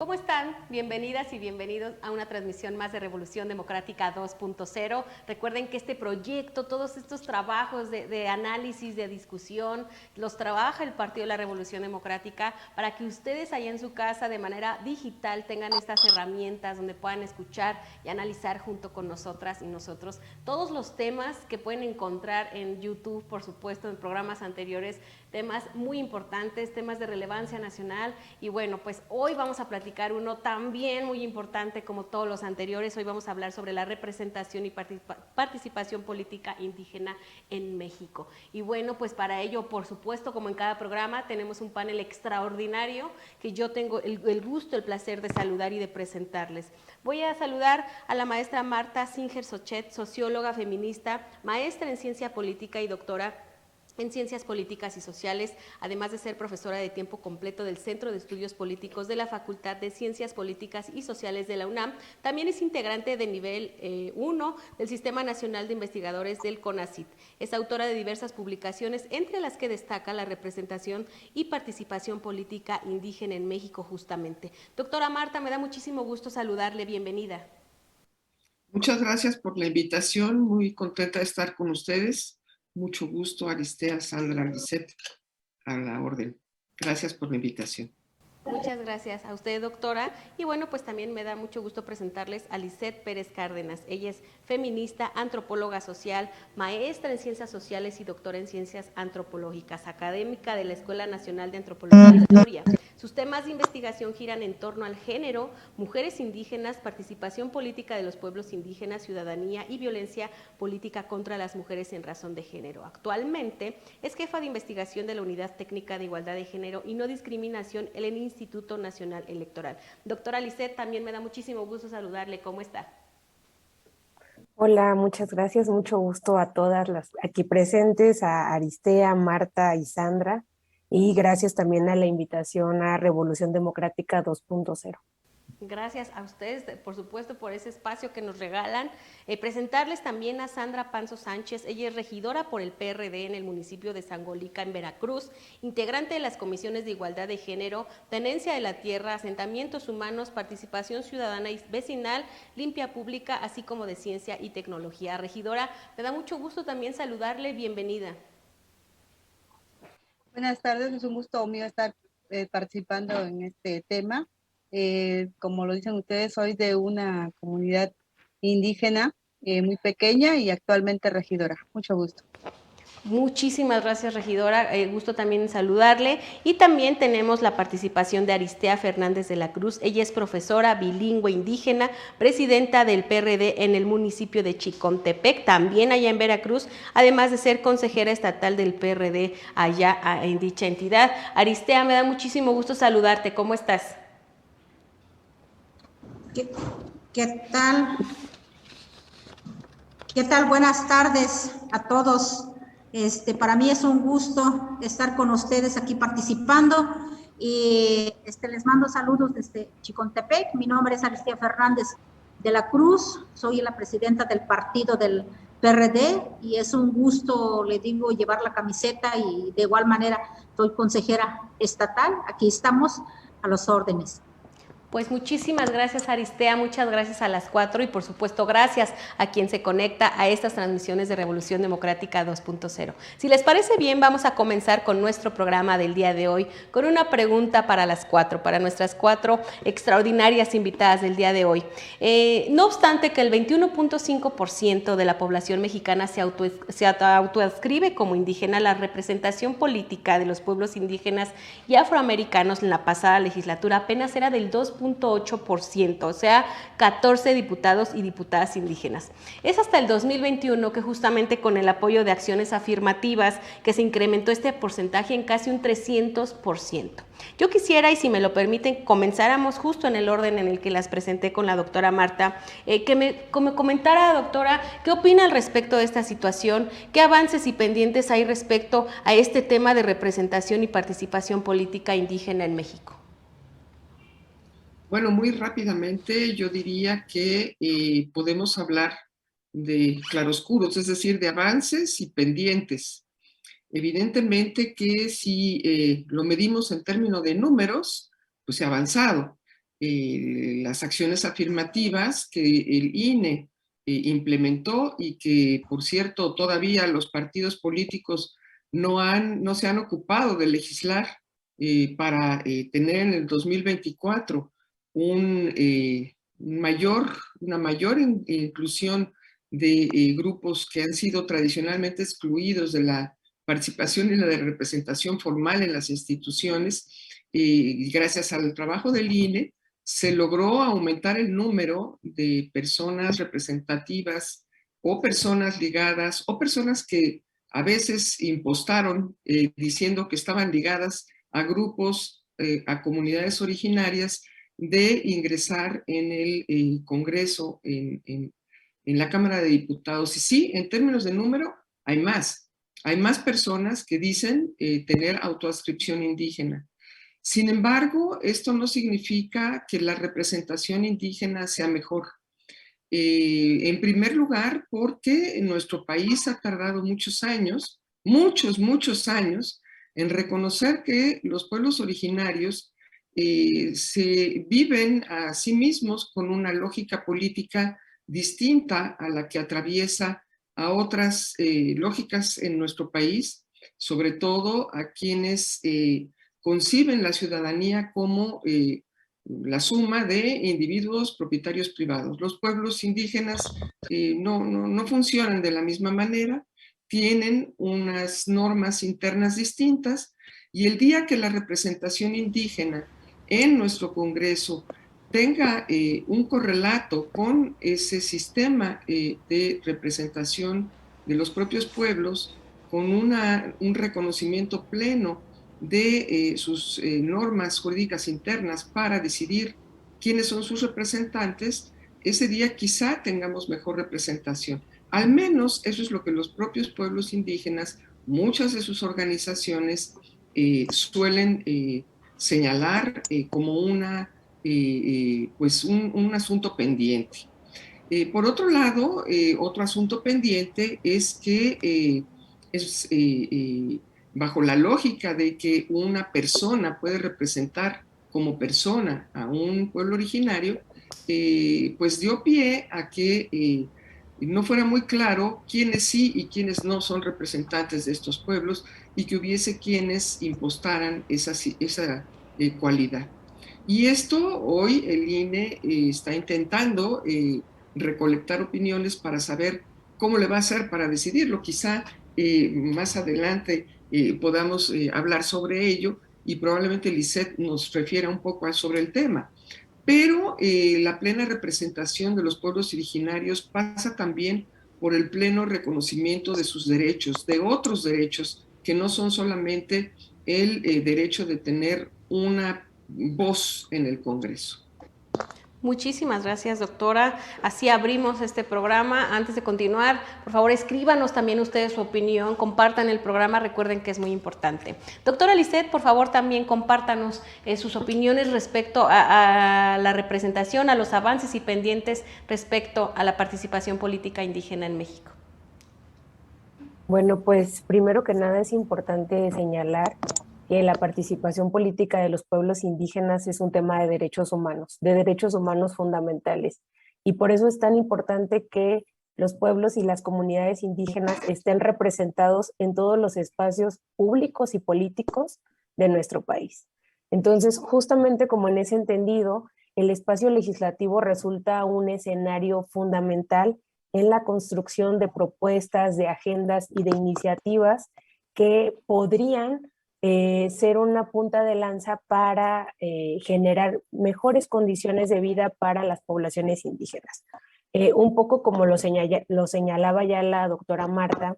¿Cómo están? Bienvenidas y bienvenidos a una transmisión más de Revolución Democrática 2.0. Recuerden que este proyecto, todos estos trabajos de análisis, de discusión, los trabaja el Partido de la Revolución Democrática para que ustedes allá en su casa de manera digital tengan estas herramientas donde puedan escuchar y analizar junto con nosotras y nosotros todos los temas que pueden encontrar en YouTube, por supuesto, en programas anteriores, temas muy importantes, temas de relevancia nacional. Y bueno, pues hoy vamos a platicar uno también muy importante como todos los anteriores. Hoy vamos a hablar sobre la representación y participación política indígena en México. Y bueno, pues para ello, por supuesto, como en cada programa, tenemos un panel extraordinario que yo tengo el gusto, el placer de saludar y de presentarles. Voy a saludar a la maestra Marta Singer Sochet, socióloga feminista, maestra en ciencia política y doctora en Ciencias Políticas y Sociales, además de ser profesora de tiempo completo del Centro de Estudios Políticos de la Facultad de Ciencias Políticas y Sociales de la UNAM. También es integrante de nivel 1 del Sistema Nacional de Investigadores del CONACYT. Es autora de diversas publicaciones, entre las que destaca la representación y participación política indígena en México justamente. Doctora Marta, me da muchísimo gusto saludarle, bienvenida. Muchas gracias por la invitación, muy contenta de estar con ustedes. Mucho gusto, Aristea, Sandra, Lisette, a la orden. Gracias por la invitación. Muchas gracias a usted, doctora. Y bueno, pues también me da mucho gusto presentarles a Lisette Pérez Cárdenas. Ella es feminista, antropóloga social, maestra en ciencias sociales y doctora en ciencias antropológicas, académica de la Escuela Nacional de Antropología e Historia. Sus temas de investigación giran en torno al género, mujeres indígenas, participación política de los pueblos indígenas, ciudadanía y violencia política contra las mujeres en razón de género. Actualmente es jefa de investigación de la Unidad Técnica de Igualdad de Género y No Discriminación en el Instituto Nacional Electoral. Doctora Lisette, también me da muchísimo gusto saludarle. ¿Cómo está? Hola, muchas gracias, mucho gusto a todas las aquí presentes, a Aristea, Marta y Sandra, y gracias también a la invitación a Revolución Democrática 2.0. Gracias a ustedes, por supuesto, por ese espacio que nos regalan. Presentarles también a Sandra Panzo Sánchez. Ella es regidora por el PRD en el municipio de Sangolica, en Veracruz, integrante de las comisiones de igualdad de género, tenencia de la tierra, asentamientos humanos, participación ciudadana y vecinal, limpia pública, así como de ciencia y tecnología. Regidora, me da mucho gusto también saludarle. Bienvenida. Buenas tardes, es un gusto mío estar participando en este tema. Como lo dicen ustedes, soy de una comunidad indígena muy pequeña y actualmente regidora. Mucho gusto. Muchísimas gracias, regidora. Gusto también en saludarle. Y también tenemos la participación de Aristea Fernández de la Cruz. Ella es profesora bilingüe indígena, presidenta del PRD en el municipio de Chicontepec, también allá en Veracruz, además de ser consejera estatal del PRD allá en dicha entidad. Aristea, me da muchísimo gusto saludarte. ¿Cómo estás? ¿Qué tal? ¿Qué tal? Buenas tardes a todos. Para mí es un gusto estar con ustedes aquí participando y les mando saludos desde Chicontepec. Mi nombre es Aristea Fernández de la Cruz, soy la presidenta del partido del PRD y es un gusto, le digo, llevar la camiseta y de igual manera soy consejera estatal. Aquí estamos a los órdenes. Pues muchísimas gracias, Aristea, muchas gracias a las 4 y por supuesto gracias a quien se conecta a estas transmisiones de Revolución Democrática 2.0. Si les parece bien, vamos a comenzar con nuestro programa del día de hoy con una pregunta para las 4, para nuestras 4 extraordinarias invitadas del día de hoy. No obstante que el 21.5% de la población mexicana se autoadscribe como indígena, la representación política de los pueblos indígenas y afroamericanos en la pasada legislatura apenas era del 2.8%, o sea, 14 diputados y diputadas indígenas. Es hasta el 2021 que justamente con el apoyo de acciones afirmativas que se incrementó este porcentaje en casi un 300%. Yo quisiera, y si me lo permiten, comenzáramos justo en el orden en el que las presenté con la doctora Marta, que me comentara, doctora, ¿qué opina al respecto de esta situación? ¿Qué avances y pendientes hay respecto a este tema de representación y participación política indígena en México? Bueno, muy rápidamente yo diría que podemos hablar de claroscuros, es decir, de avances y pendientes. Evidentemente que si lo medimos en términos de números, pues se ha avanzado. las acciones afirmativas que el INE implementó y que, por cierto, todavía los partidos políticos no se han ocupado de legislar para tener en el 2024 una mayor inclusión de grupos que han sido tradicionalmente excluidos de la participación y la de representación formal en las instituciones. Gracias al trabajo del INE, se logró aumentar el número de personas representativas o personas ligadas o personas que a veces impostaron diciendo que estaban ligadas a grupos, a comunidades originarias, de ingresar en el Congreso, en la Cámara de Diputados. Y sí, en términos de número, hay más. Hay más personas que dicen tener autoadscripción indígena. Sin embargo, esto no significa que la representación indígena sea mejor. En primer lugar, porque nuestro país ha tardado muchos años, muchos años, en reconocer que los pueblos originarios se viven a sí mismos con una lógica política distinta a la que atraviesa a otras lógicas en nuestro país, sobre todo a quienes conciben la ciudadanía como la suma de individuos propietarios privados. Los pueblos indígenas no funcionan de la misma manera, tienen unas normas internas distintas, y el día que la representación indígena en nuestro Congreso tenga un correlato con ese sistema de representación de los propios pueblos, con un reconocimiento pleno de sus normas jurídicas internas para decidir quiénes son sus representantes, ese día quizá tengamos mejor representación. Al menos eso es lo que los propios pueblos indígenas, muchas de sus organizaciones, suelen señalar como pues un asunto pendiente. Por otro lado, otro asunto pendiente es que bajo la lógica de que una persona puede representar como persona a un pueblo originario, pues dio pie a que no fuera muy claro quiénes sí y quiénes no son representantes de estos pueblos, y que hubiese quienes impostaran esa cualidad. Y esto hoy el INE está intentando recolectar opiniones para saber cómo le va a hacer para decidirlo. Quizá más adelante podamos hablar sobre ello, y probablemente Lisette nos refiera un poco sobre el tema. Pero la plena representación de los pueblos originarios pasa también por el pleno reconocimiento de sus derechos, de otros derechos que no son solamente el derecho de tener una voz en el Congreso. Muchísimas gracias, doctora. Así abrimos este programa. Antes de continuar, por favor, escríbanos también ustedes su opinión, compartan el programa, recuerden que es muy importante. Doctora Lisette, por favor, también compártanos sus opiniones respecto a la representación, a los avances y pendientes respecto a la participación política indígena en México. Bueno, pues primero que nada es importante señalar que la participación política de los pueblos indígenas es un tema de derechos humanos fundamentales. Y por eso es tan importante que los pueblos y las comunidades indígenas estén representados en todos los espacios públicos y políticos de nuestro país. Entonces, justamente como en ese entendido, el espacio legislativo resulta un escenario fundamental en la construcción de propuestas, de agendas y de iniciativas que podrían ser una punta de lanza para generar mejores condiciones de vida para las poblaciones indígenas. Un poco como lo señalaba ya la doctora Marta,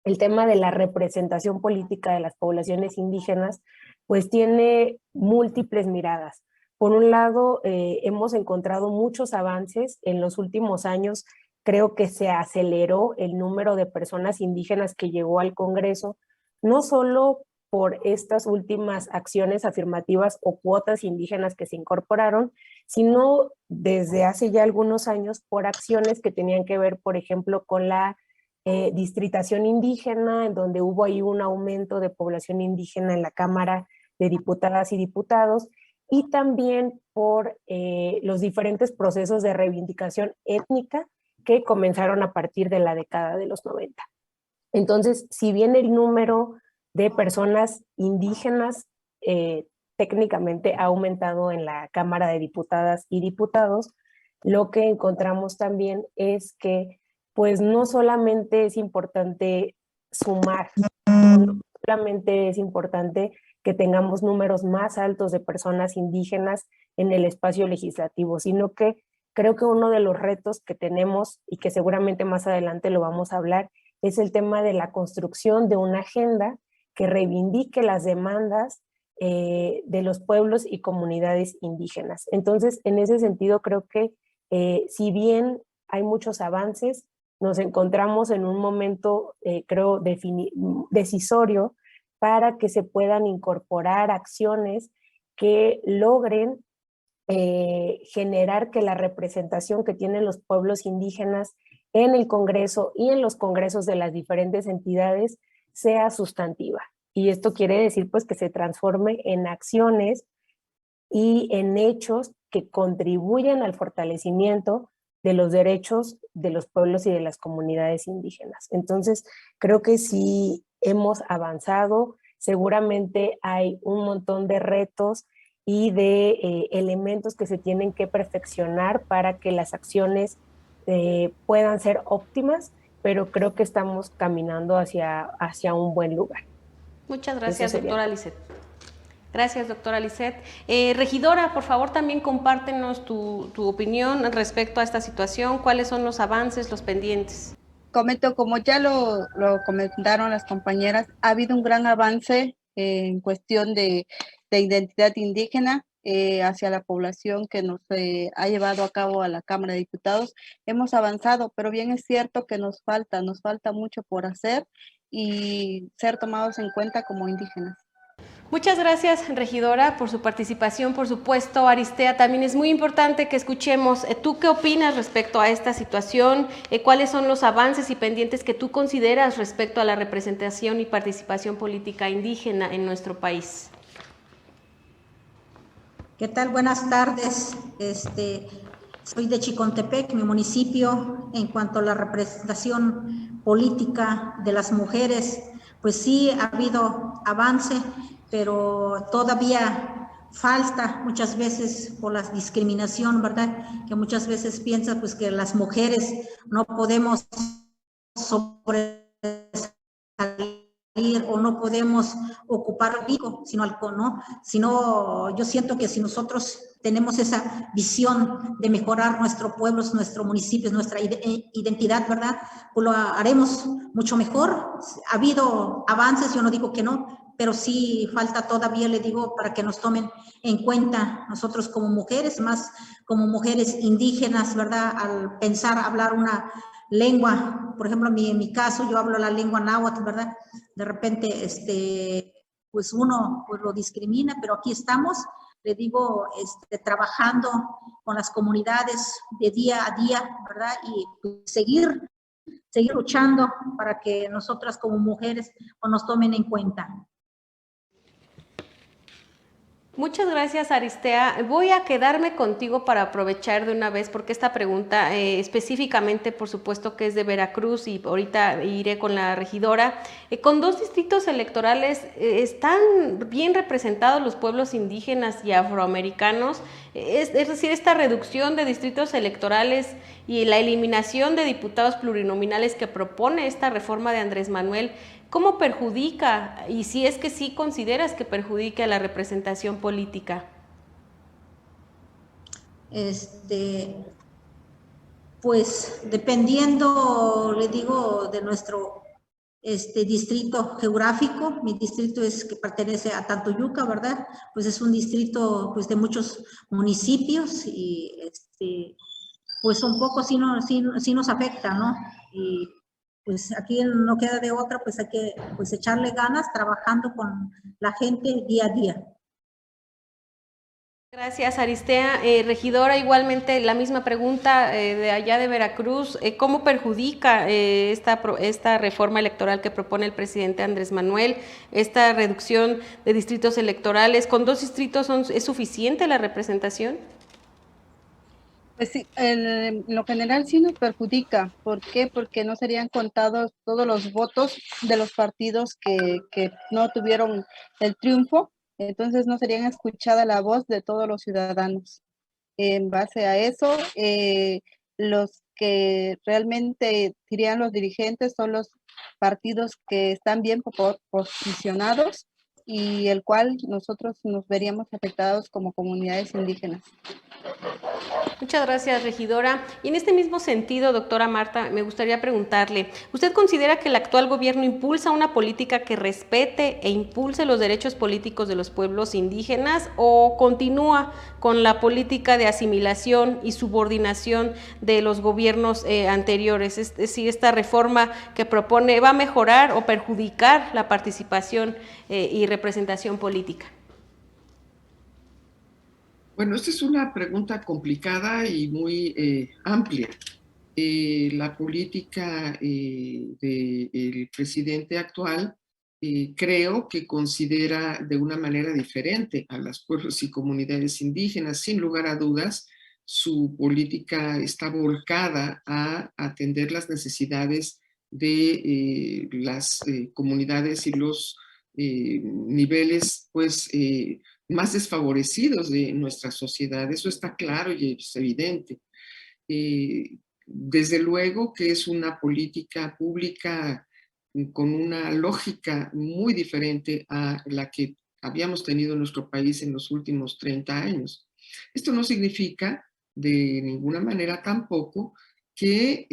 el tema de la representación política de las poblaciones indígenas pues tiene múltiples miradas. Por un lado, hemos encontrado muchos avances en los últimos años. Creo que se aceleró el número de personas indígenas que llegó al Congreso, no solo por estas últimas acciones afirmativas o cuotas indígenas que se incorporaron, sino desde hace ya algunos años por acciones que tenían que ver, por ejemplo, con la distritación indígena, en donde hubo ahí un aumento de población indígena en la Cámara de Diputadas y Diputados, y también por los diferentes procesos de reivindicación étnica que comenzaron a partir de la década de los 90. Entonces, si bien el número de personas indígenas técnicamente ha aumentado en la Cámara de Diputadas y Diputados, lo que encontramos también es que pues no solamente es importante sumar, no solamente es importante que tengamos números más altos de personas indígenas en el espacio legislativo, sino que creo que uno de los retos que tenemos y que seguramente más adelante lo vamos a hablar es el tema de la construcción de una agenda que reivindique las demandas de los pueblos y comunidades indígenas. Entonces, en ese sentido, creo que si bien hay muchos avances, nos encontramos en un momento, creo, decisorio para que se puedan incorporar acciones que logren generar que la representación que tienen los pueblos indígenas en el Congreso y en los congresos de las diferentes entidades sea sustantiva. Y esto quiere decir pues que se transforme en acciones y en hechos que contribuyan al fortalecimiento de los derechos de los pueblos y de las comunidades indígenas. Entonces, creo que sí hemos avanzado, seguramente hay un montón de retos y de elementos que se tienen que perfeccionar para que las acciones puedan ser óptimas, pero creo que estamos caminando hacia un buen lugar. Muchas gracias, doctora Lisset. Gracias, doctora Lisset. Regidora, por favor, también compártenos tu opinión respecto a esta situación. ¿Cuáles son los avances, los pendientes? Comento, como ya lo comentaron las compañeras, ha habido un gran avance en cuestión de identidad indígena hacia la población que nos ha llevado a cabo a la Cámara de Diputados. Hemos avanzado, pero bien es cierto que nos falta mucho por hacer y ser tomados en cuenta como indígenas. Muchas gracias, regidora, por su participación. Por supuesto, Aristea, también es muy importante que escuchemos. ¿Tú qué opinas respecto a esta situación? ¿Cuáles son los avances y pendientes que tú consideras respecto a la representación y participación política indígena en nuestro país? ¿Qué tal? Buenas tardes. Soy de Chicontepec, mi municipio. En cuanto a la representación política de las mujeres, pues sí ha habido avance, pero todavía falta muchas veces por la discriminación, ¿verdad? Que muchas veces piensan pues que las mujeres no podemos sobresalir o no podemos ocupar rico, sino yo siento que si nosotros tenemos esa visión de mejorar nuestro pueblo, nuestro municipio, nuestra identidad, ¿verdad? Pues lo haremos mucho mejor. Ha habido avances, yo no digo que no, pero sí falta todavía, le digo, para que nos tomen en cuenta nosotros como mujeres, más como mujeres indígenas, ¿verdad? Al pensar hablar una lengua, por ejemplo, en mi caso, yo hablo la lengua náhuatl, ¿verdad? De repente, pues uno pues lo discrimina, pero aquí estamos, le digo, trabajando con las comunidades de día a día, ¿verdad? Y pues, seguir luchando para que nosotras como mujeres pues, nos tomen en cuenta. Muchas gracias, Aristea. Voy a quedarme contigo para aprovechar de una vez, porque esta pregunta específicamente, por supuesto, que es de Veracruz y ahorita iré con la regidora. Con 2 distritos electorales, ¿están bien representados los pueblos indígenas y afroamericanos? Es decir, esta reducción de distritos electorales y la eliminación de diputados plurinominales que propone esta reforma de Andrés Manuel, ¿cómo perjudica? Y si es que sí consideras que perjudica la representación política. Pues dependiendo, le digo, de nuestro distrito geográfico, mi distrito es que pertenece a Tantoyuca, ¿verdad? Pues es un distrito pues de muchos municipios y pues un poco sí nos afecta, ¿no? Y pues aquí no queda de otra, pues hay que pues echarle ganas trabajando con la gente día a día. Gracias, Aristea. Regidora, igualmente la misma pregunta de allá de Veracruz. ¿Cómo perjudica esta reforma electoral que propone el presidente Andrés Manuel, esta reducción de distritos electorales? ¿Con 2 distritos es suficiente la representación? Pues sí, en lo general sí nos perjudica. ¿Por qué? Porque no serían contados todos los votos de los partidos que no tuvieron el triunfo, entonces no serían escuchada la voz de todos los ciudadanos. En base a eso, los que realmente dirían los dirigentes son los partidos que están bien posicionados y el cual nosotros nos veríamos afectados como comunidades indígenas. Muchas gracias, regidora. Y en este mismo sentido, doctora Marta, me gustaría preguntarle, ¿usted considera que el actual gobierno impulsa una política que respete e impulse los derechos políticos de los pueblos indígenas o continúa con la política de asimilación y subordinación de los gobiernos anteriores? Es decir, esta reforma que propone, ¿va a mejorar o perjudicar la participación y representación política? Bueno, esta es una pregunta complicada y muy amplia. La política del presidente actual creo que considera de una manera diferente a los pueblos y comunidades indígenas. Sin lugar a dudas, su política está volcada a atender las necesidades de las comunidades y los niveles, pues, más desfavorecidos de nuestra sociedad. Eso está claro y es evidente. Desde luego que es una política pública con una lógica muy diferente a la que habíamos tenido en nuestro país en los últimos 30 años. Esto no significa de ninguna manera tampoco que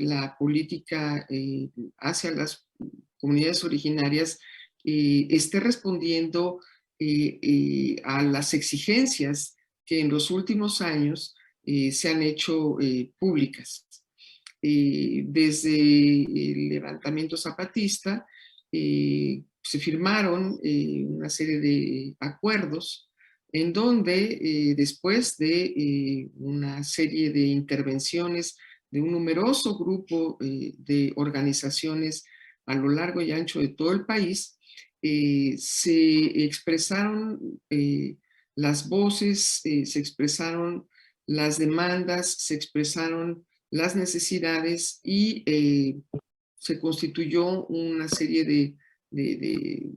la política hacia las comunidades originarias esté respondiendo a las exigencias que en los últimos años se han hecho públicas. Desde el levantamiento zapatista se firmaron una serie de acuerdos en donde después de una serie de intervenciones de un numeroso grupo de organizaciones a lo largo y ancho de todo el país, se expresaron las voces, se expresaron las demandas, se expresaron las necesidades y se constituyó una serie de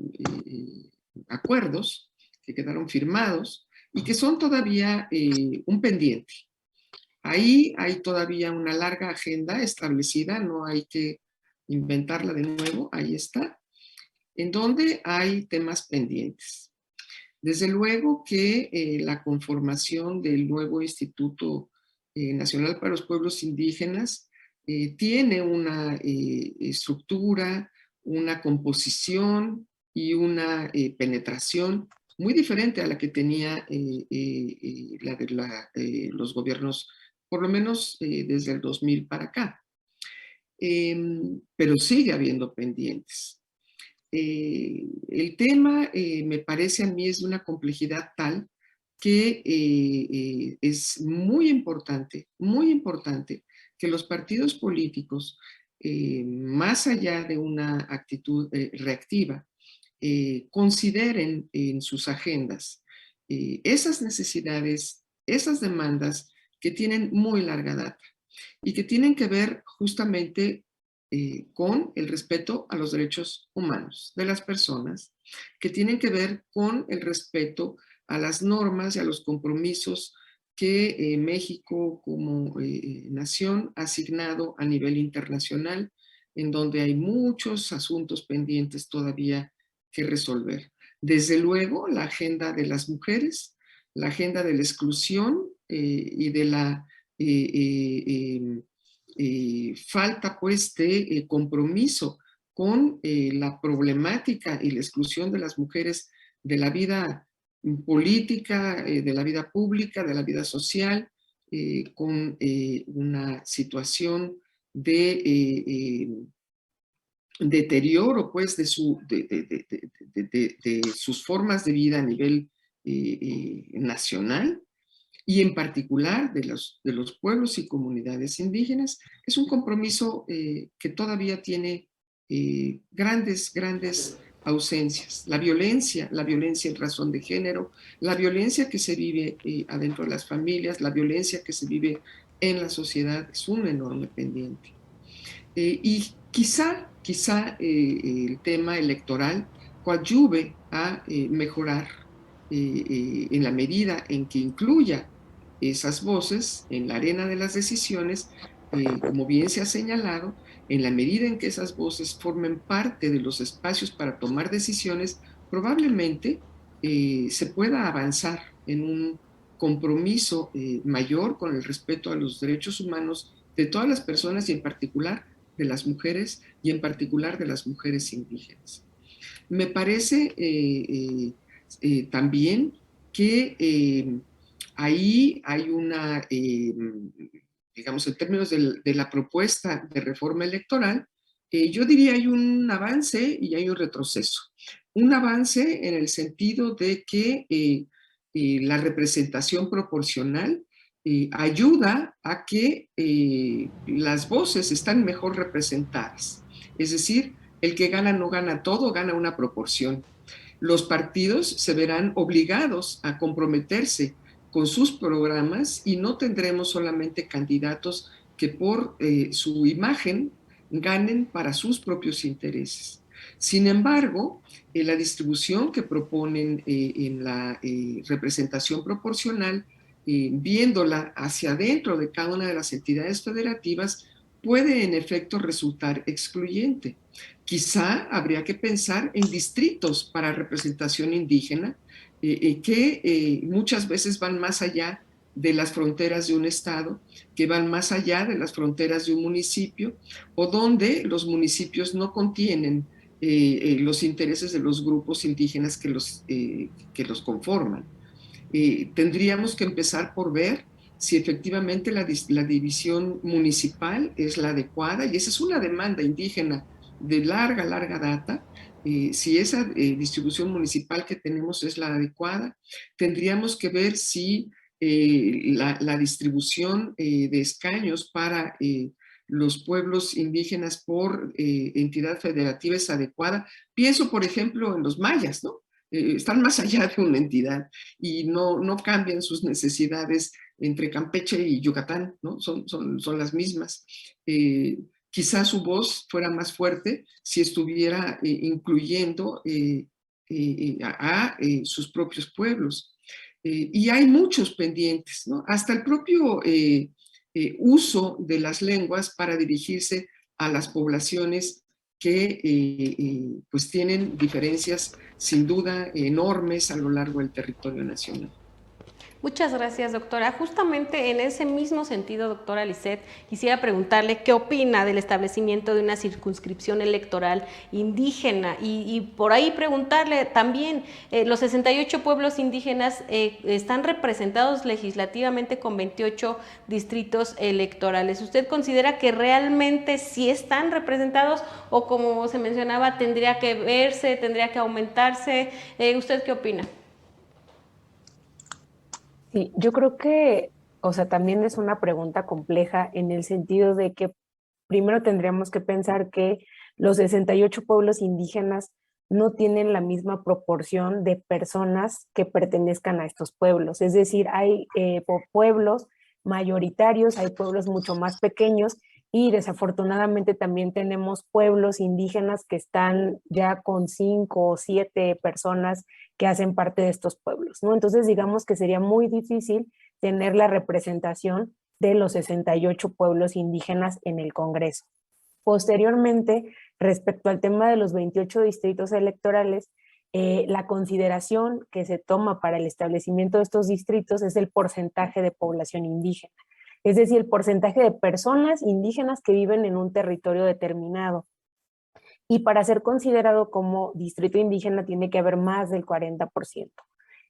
acuerdos que quedaron firmados y que son todavía un pendiente. Ahí hay todavía una larga agenda establecida, no hay que inventarla de nuevo, ahí está, en donde hay temas pendientes. Desde luego que la conformación del nuevo Instituto Nacional para los Pueblos Indígenas tiene una estructura, una composición y una penetración muy diferente a la que tenía los gobiernos, por lo menos desde el 2000 para acá. Pero sigue habiendo pendientes. El tema me parece a mí es de una complejidad tal que es muy importante que los partidos políticos, más allá de una actitud reactiva, consideren en sus agendas esas necesidades, esas demandas que tienen muy larga data y que tienen que ver justamente con el respeto a los derechos humanos de las personas, que tienen que ver con el respeto a las normas y a los compromisos que México como nación ha asignado a nivel internacional, en donde hay muchos asuntos pendientes todavía que resolver. Desde luego, la agenda de las mujeres, la agenda de la exclusión y de la falta pues de compromiso con la problemática y la exclusión de las mujeres de la vida política, de la vida pública, de la vida social, con una situación de deterioro pues de sus formas de vida a nivel nacional y en particular de los pueblos y comunidades indígenas. Es un compromiso que todavía tiene grandes ausencias. La violencia en razón de género, la violencia que se vive adentro de las familias, la violencia que se vive en la sociedad es un enorme pendiente. Y quizá el tema electoral coadyuve a mejorar en la medida en que incluya esas voces en la arena de las decisiones, como bien se ha señalado, en la medida en que esas voces formen parte de los espacios para tomar decisiones, probablemente se pueda avanzar en un compromiso mayor con el respeto a los derechos humanos de todas las personas y en particular de las mujeres y en particular de las mujeres indígenas. Me parece también que ahí hay una, digamos, en términos de la propuesta de reforma electoral, yo diría hay un avance y hay un retroceso. Un avance en el sentido de que la representación proporcional ayuda a que las voces están mejor representadas. Es decir, el que gana no gana todo, gana una proporción. Los partidos se verán obligados a comprometerse con sus programas y no tendremos solamente candidatos que por su imagen ganen para sus propios intereses. Sin embargo, la distribución que proponen en la representación proporcional, viéndola hacia adentro de cada una de las entidades federativas, puede en efecto resultar excluyente. Quizá habría que pensar en distritos para representación indígena que muchas veces van más allá de las fronteras de un estado, que van más allá de las fronteras de un municipio, o donde los municipios no contienen los intereses de los grupos indígenas que los conforman. Tendríamos que empezar por ver si efectivamente la división municipal es la adecuada, y esa es una demanda indígena de larga data. Si esa distribución municipal que tenemos es la adecuada, tendríamos que ver si la distribución de escaños para los pueblos indígenas por entidad federativa es adecuada. Pienso, por ejemplo, en los mayas, ¿no? Están más allá de una entidad y no cambian sus necesidades entre Campeche y Yucatán, ¿no? Son las mismas. Quizás su voz fuera más fuerte si estuviera incluyendo a sus propios pueblos. Y hay muchos pendientes, ¿no? Hasta el propio uso de las lenguas para dirigirse a las poblaciones que pues tienen diferencias sin duda enormes a lo largo del territorio nacional. Muchas gracias, doctora. Justamente en ese mismo sentido, doctora Lisset, quisiera preguntarle qué opina del establecimiento de una circunscripción electoral indígena y por ahí preguntarle también, los 68 pueblos indígenas están representados legislativamente con 28 distritos electorales. ¿Usted considera que realmente sí están representados o, como se mencionaba, tendría que verse, tendría que aumentarse? ¿Usted qué opina? Sí, yo creo que, o sea, también es una pregunta compleja en el sentido de que primero tendríamos que pensar que los 68 pueblos indígenas no tienen la misma proporción de personas que pertenezcan a estos pueblos. Es decir, hay pueblos mayoritarios, hay pueblos mucho más pequeños y desafortunadamente también tenemos pueblos indígenas que están ya con 5 o 7 personas que hacen parte de estos pueblos, ¿no? Entonces, digamos que sería muy difícil tener la representación de los 68 pueblos indígenas en el Congreso. Posteriormente, respecto al tema de los 28 distritos electorales, la consideración que se toma para el establecimiento de estos distritos es el porcentaje de población indígena, es decir, el porcentaje de personas indígenas que viven en un territorio determinado. Y para ser considerado como distrito indígena tiene que haber más del 40%.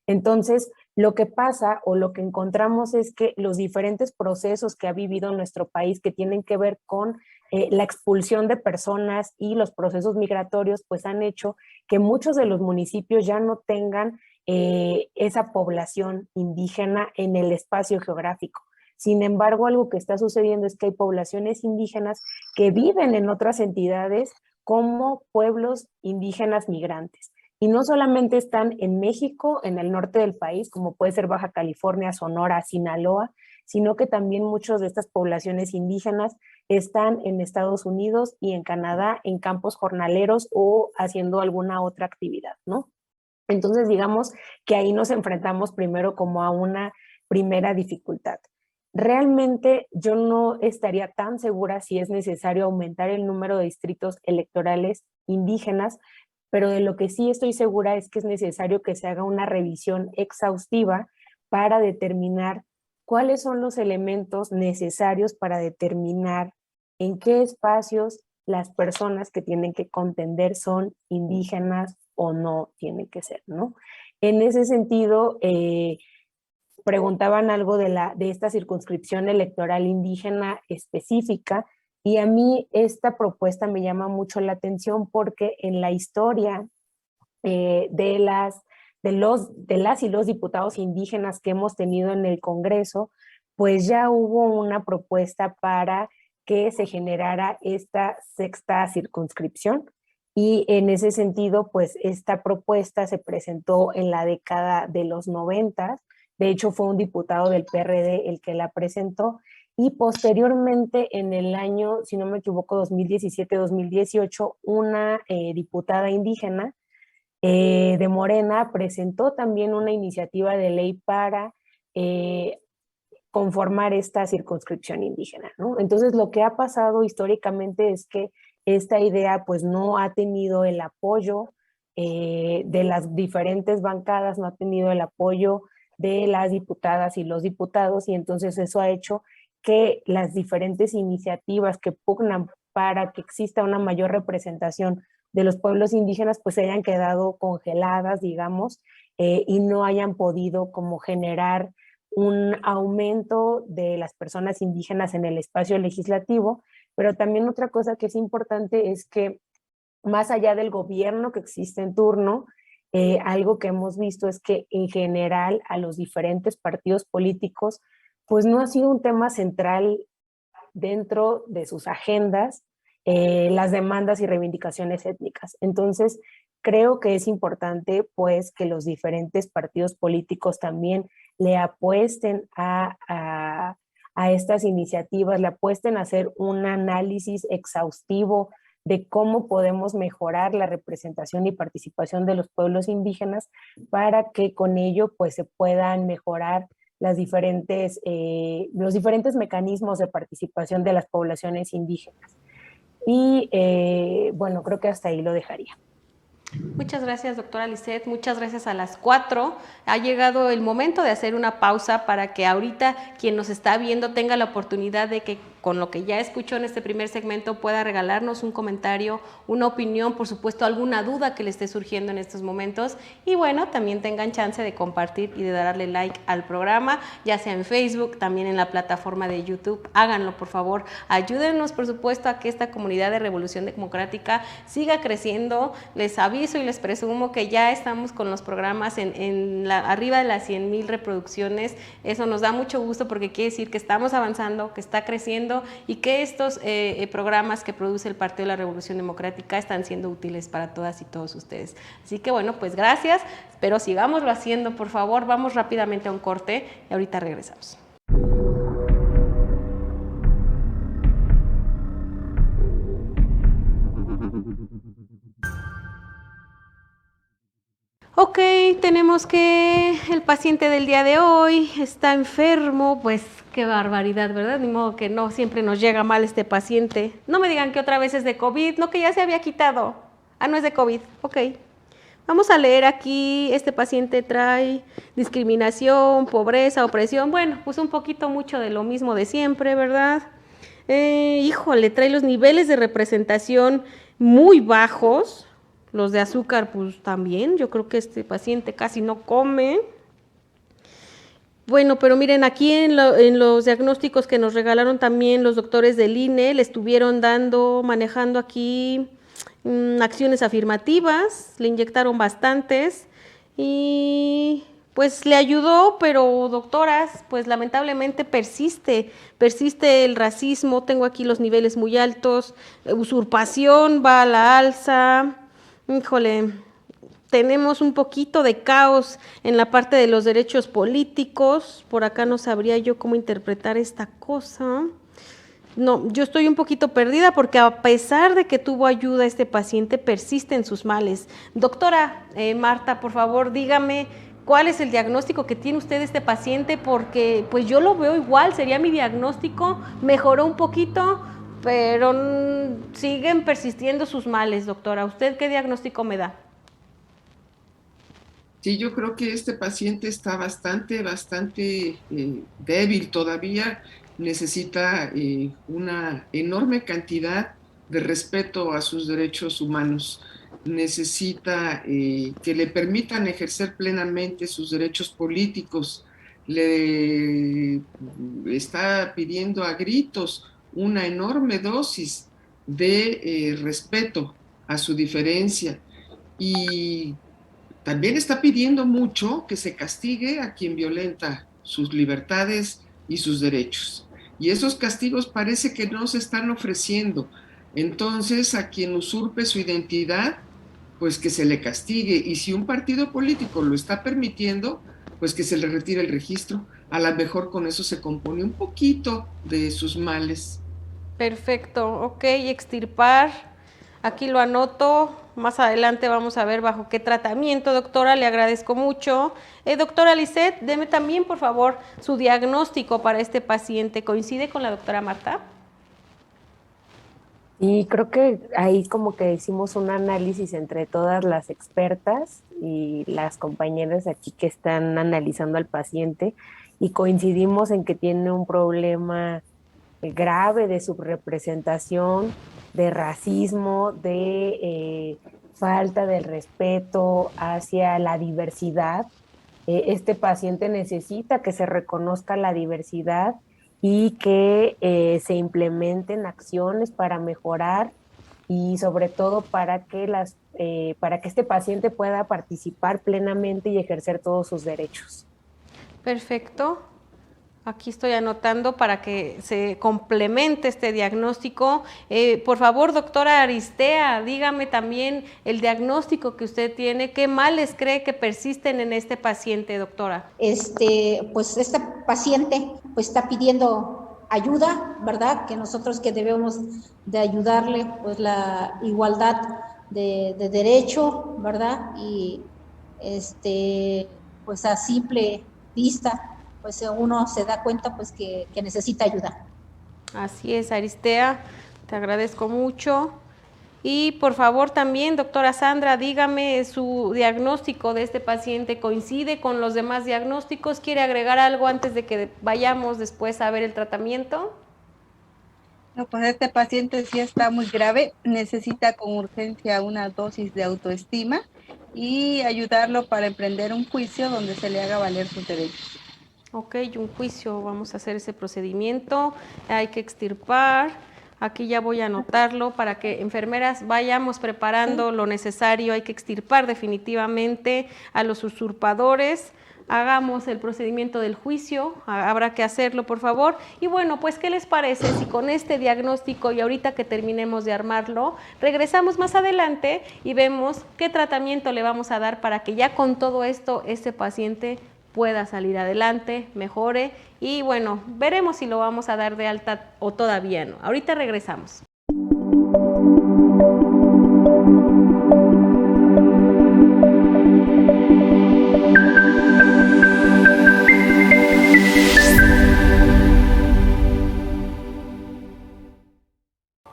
Entonces, lo que pasa o lo que encontramos es que los diferentes procesos que ha vivido nuestro país que tienen que ver con la expulsión de personas y los procesos migratorios, pues han hecho que muchos de los municipios ya no tengan esa población indígena en el espacio geográfico. Sin embargo, algo que está sucediendo es que hay poblaciones indígenas que viven en otras entidades como pueblos indígenas migrantes. Y no solamente están en México, en el norte del país, como puede ser Baja California, Sonora, Sinaloa, sino que también muchas de estas poblaciones indígenas están en Estados Unidos y en Canadá en campos jornaleros o haciendo alguna otra actividad, ¿no? Entonces, digamos que ahí nos enfrentamos primero como a una primera dificultad. Realmente yo no estaría tan segura si es necesario aumentar el número de distritos electorales indígenas, pero de lo que sí estoy segura es que es necesario que se haga una revisión exhaustiva para determinar cuáles son los elementos necesarios para determinar en qué espacios las personas que tienen que contender son indígenas o no tienen que ser, ¿no? En ese sentido, preguntaban algo de esta circunscripción electoral indígena específica, y a mí esta propuesta me llama mucho la atención porque en la historia de las y los diputados indígenas que hemos tenido en el Congreso, pues ya hubo una propuesta para que se generara esta sexta circunscripción, y en ese sentido, pues esta propuesta se presentó en la década de los 90. De hecho, fue un diputado del PRD el que la presentó, y posteriormente en el año, si no me equivoco, 2017-2018, una diputada indígena de Morena presentó también una iniciativa de ley para conformar esta circunscripción indígena, ¿no? Entonces, lo que ha pasado históricamente es que esta idea pues no ha tenido el apoyo de las diferentes bancadas, no ha tenido el apoyo de las diputadas y los diputados, y entonces eso ha hecho que las diferentes iniciativas que pugnan para que exista una mayor representación de los pueblos indígenas pues se hayan quedado congeladas, digamos, y no hayan podido como generar un aumento de las personas indígenas en el espacio legislativo. Pero también otra cosa que es importante es que más allá del gobierno que existe en turno, algo que hemos visto es que en general a los diferentes partidos políticos pues no ha sido un tema central dentro de sus agendas las demandas y reivindicaciones étnicas. Entonces, creo que es importante pues que los diferentes partidos políticos también le apuesten a estas iniciativas, le apuesten a hacer un análisis exhaustivo de cómo podemos mejorar la representación y participación de los pueblos indígenas para que con ello pues se puedan mejorar los diferentes mecanismos de participación de las poblaciones indígenas. Y bueno, creo que hasta ahí lo dejaría. Muchas gracias, doctora Lisset, muchas gracias a las 4. Ha llegado el momento de hacer una pausa para que ahorita quien nos está viendo tenga la oportunidad de que con lo que ya escuchó en este primer segmento pueda regalarnos un comentario, una opinión, por supuesto alguna duda que le esté surgiendo en estos momentos, y bueno, también tengan chance de compartir y de darle like al programa, ya sea en Facebook, también en la plataforma de YouTube. Háganlo, por favor, ayúdenos, por supuesto, a que esta comunidad de Revolución Democrática siga creciendo. Les aviso y les presumo que ya estamos con los programas arriba de las 100,000 reproducciones. Eso nos da mucho gusto porque quiere decir que estamos avanzando, que está creciendo y que estos programas que produce el Partido de la Revolución Democrática están siendo útiles para todas y todos ustedes. Así que bueno, pues gracias, pero sigámoslo haciendo, por favor. Vamos rápidamente a un corte y ahorita regresamos. Ok, tenemos que el paciente del día de hoy está enfermo, pues qué barbaridad, ¿verdad? Ni modo que no, siempre nos llega mal este paciente. No me digan que otra vez es de COVID, no, que ya se había quitado. Ah, no es de COVID, ok. Vamos a leer aquí, este paciente trae discriminación, pobreza, opresión, bueno, pues un poquito mucho de lo mismo de siempre, ¿verdad? Híjole, trae los niveles de representación muy bajos. Los de azúcar, pues también, yo creo que este paciente casi no come. Bueno, pero miren, aquí en los diagnósticos que nos regalaron también los doctores del INE, le estuvieron manejando aquí acciones afirmativas, le inyectaron bastantes. y pues le ayudó, pero doctoras, pues lamentablemente persiste el racismo, tengo aquí los niveles muy altos, usurpación va a la alza, híjole, tenemos un poquito de caos en la parte de los derechos políticos, por acá no sabría yo cómo interpretar esta cosa. No, yo estoy un poquito perdida porque a pesar de que tuvo ayuda, este paciente persiste en sus males. Doctora Marta, por favor, dígame cuál es el diagnóstico que tiene usted de este paciente, porque pues yo lo veo igual, sería mi diagnóstico, mejoró un poquito, pero siguen persistiendo sus males, doctora. ¿Usted qué diagnóstico me da? Sí, yo creo que este paciente está bastante débil todavía, necesita una enorme cantidad de respeto a sus derechos humanos, necesita que le permitan ejercer plenamente sus derechos políticos, le está pidiendo a gritos una enorme dosis de respeto a su diferencia y también está pidiendo mucho que se castigue a quien violenta sus libertades y sus derechos. Y esos castigos parece que no se están ofreciendo. Entonces, a quien usurpe su identidad, pues que se le castigue. Y si un partido político lo está permitiendo, pues que se le retire el registro. A lo mejor con eso se compone un poquito de sus males. Perfecto, ok, extirpar. Aquí lo anoto, más adelante vamos a ver bajo qué tratamiento, doctora, le agradezco mucho. Doctora Lisette, deme también, por favor, su diagnóstico para este paciente. ¿Coincide con la doctora Marta? Y creo que ahí como que hicimos un análisis entre todas las expertas y las compañeras aquí que están analizando al paciente y coincidimos en que tiene un problema grave de subrepresentación, de racismo, de falta de respeto hacia la diversidad. Este paciente necesita que se reconozca la diversidad y que se implementen acciones para mejorar y sobre todo para que este paciente pueda participar plenamente y ejercer todos sus derechos. Perfecto. Aquí estoy anotando para que se complemente este diagnóstico. Por favor, doctora Aristea, dígame también el diagnóstico que usted tiene. ¿Qué males cree que persisten en este paciente, doctora? Pues este paciente pues está pidiendo ayuda, ¿verdad? Que nosotros que debemos de ayudarle, pues la igualdad de derecho, ¿verdad? Y pues a simple vista pues uno se da cuenta pues que necesita ayuda. Así es, Aristea, te agradezco mucho. Y por favor también, doctora Sandra, dígame su diagnóstico de este paciente, ¿coincide con los demás diagnósticos? ¿Quiere agregar algo antes de que vayamos después a ver el tratamiento? No, pues este paciente sí está muy grave, necesita con urgencia una dosis de autoestima y ayudarlo para emprender un juicio donde se le haga valer sus derechos. Ok, un juicio, vamos a hacer ese procedimiento, hay que extirpar, aquí ya voy a anotarlo para que enfermeras vayamos preparando lo necesario, hay que extirpar definitivamente a los usurpadores, hagamos el procedimiento del juicio, habrá que hacerlo por favor, y bueno, pues ¿qué les parece si con este diagnóstico y ahorita que terminemos de armarlo, regresamos más adelante y vemos qué tratamiento le vamos a dar para que ya con todo esto este paciente pueda salir adelante, mejore y bueno, veremos si lo vamos a dar de alta o todavía no. Ahorita regresamos.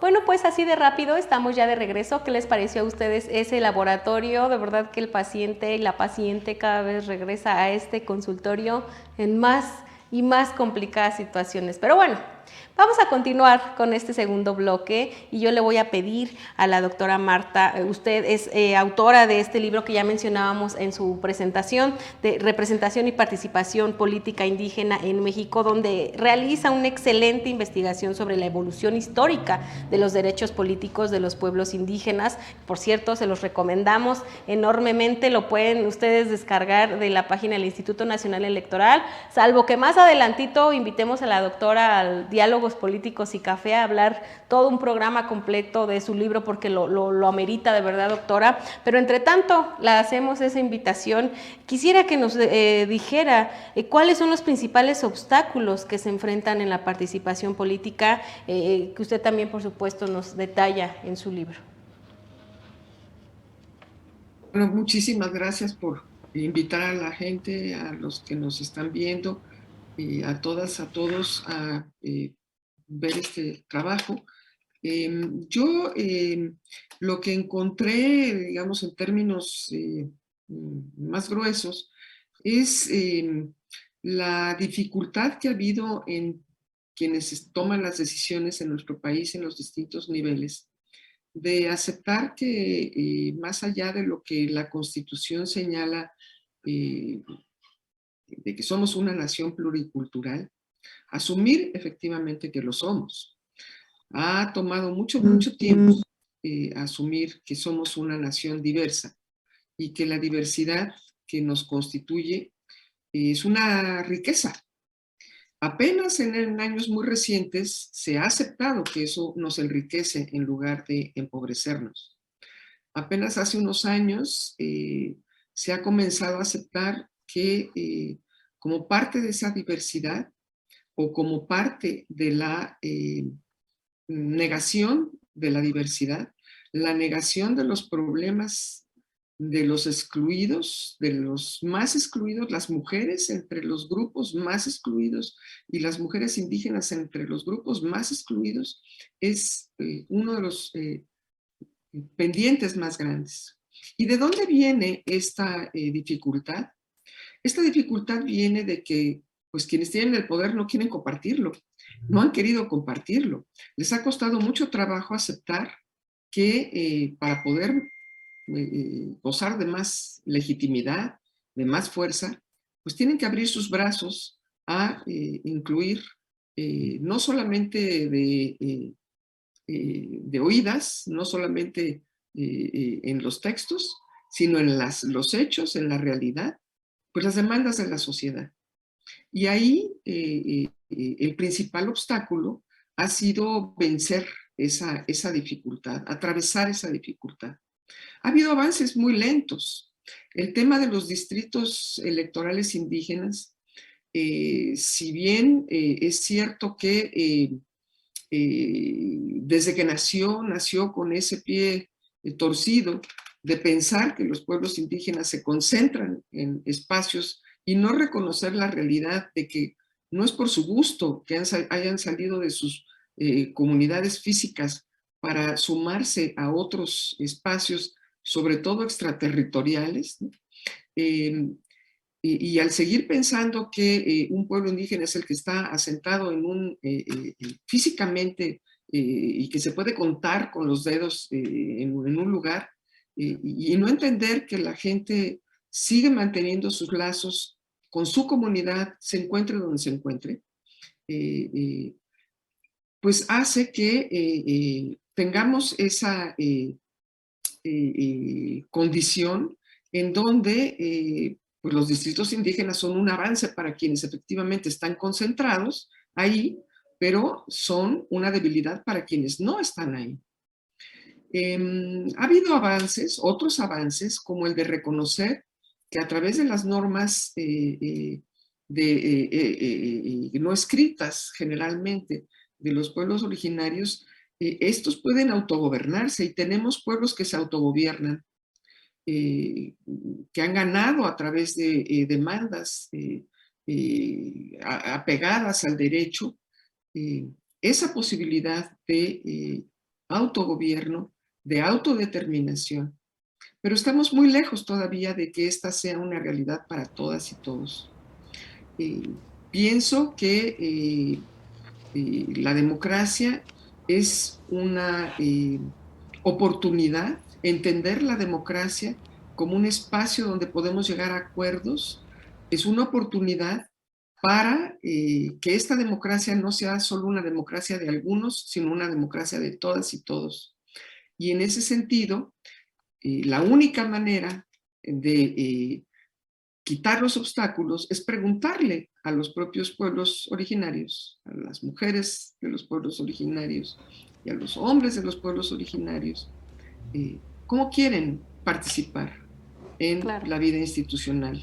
Bueno, pues así de rápido estamos ya de regreso. ¿Qué les pareció a ustedes ese laboratorio? De verdad que el paciente y la paciente cada vez regresa a este consultorio en más y más complicadas situaciones. Pero bueno, Vamos a continuar con este segundo bloque y yo le voy a pedir a la doctora Marta, usted es autora de este libro que ya mencionábamos en su presentación, de Representación y Participación Política Indígena en México, donde realiza una excelente investigación sobre la evolución histórica de los derechos políticos de los pueblos indígenas. Por cierto, se los recomendamos enormemente, lo pueden ustedes descargar de la página del Instituto Nacional Electoral, salvo que más adelantito invitemos a la doctora al Diálogos Políticos y Café a hablar todo un programa completo de su libro, porque lo amerita de verdad, doctora. Pero entre tanto, le hacemos esa invitación. Quisiera que nos dijera cuáles son los principales obstáculos que se enfrentan en la participación política, que usted también, por supuesto, nos detalla en su libro. Bueno, muchísimas gracias por invitar a la gente, a los que nos están viendo, a todas, a todos, a ver este trabajo. Yo lo que encontré, digamos, en términos más gruesos, es la dificultad que ha habido en quienes toman las decisiones en nuestro país en los distintos niveles, de aceptar que más allá de lo que la Constitución señala, de que somos una nación pluricultural, asumir efectivamente que lo somos. Ha tomado mucho tiempo asumir que somos una nación diversa y que la diversidad que nos constituye es una riqueza. Apenas en años muy recientes se ha aceptado que eso nos enriquece en lugar de empobrecernos. Apenas hace unos años se ha comenzado a aceptar que como parte de esa diversidad o como parte de la negación de la diversidad, la negación de los problemas de los excluidos, de los más excluidos, las mujeres entre los grupos más excluidos y las mujeres indígenas entre los grupos más excluidos, es uno de los pendientes más grandes. ¿Y de dónde viene esta dificultad? Esta dificultad viene de que pues quienes tienen el poder no quieren compartirlo, no han querido compartirlo. Les ha costado mucho trabajo aceptar que para poder gozar de más legitimidad, de más fuerza, pues tienen que abrir sus brazos a incluir no solamente de oídas, no solamente en los textos, sino en los hechos, en la realidad, pues las demandas de la sociedad. Y ahí el principal obstáculo ha sido vencer esa dificultad, atravesar esa dificultad. Ha habido avances muy lentos. El tema de los distritos electorales indígenas, si bien es cierto que desde que nació con ese pie torcido de pensar que los pueblos indígenas se concentran en espacios y no reconocer la realidad de que no es por su gusto que hayan salido de sus comunidades físicas para sumarse a otros espacios, sobre todo extraterritoriales, ¿no? Y al seguir pensando que un pueblo indígena es el que está asentado en físicamente y que se puede contar con los dedos en un lugar, y no entender que la gente sigue manteniendo sus lazos con su comunidad, se encuentre donde se encuentre, pues hace que tengamos esa condición en donde pues los distritos indígenas son un avance para quienes efectivamente están concentrados ahí, pero son una debilidad para quienes no están ahí. Ha habido avances, otros avances, como el de reconocer que a través de las normas no escritas generalmente de los pueblos originarios, estos pueden autogobernarse y tenemos pueblos que se autogobiernan, que han ganado a través de demandas apegadas al derecho, esa posibilidad de autogobierno, de autodeterminación. Pero estamos muy lejos todavía de que esta sea una realidad para todas y todos. Pienso que La democracia es una oportunidad, entender la democracia como un espacio donde podemos llegar a acuerdos, es una oportunidad para que esta democracia no sea solo una democracia de algunos, sino una democracia de todas y todos. Y en ese sentido, la única manera de quitar los obstáculos es preguntarle a los propios pueblos originarios, a las mujeres de los pueblos originarios y a los hombres de los pueblos originarios, cómo quieren participar en la vida institucional.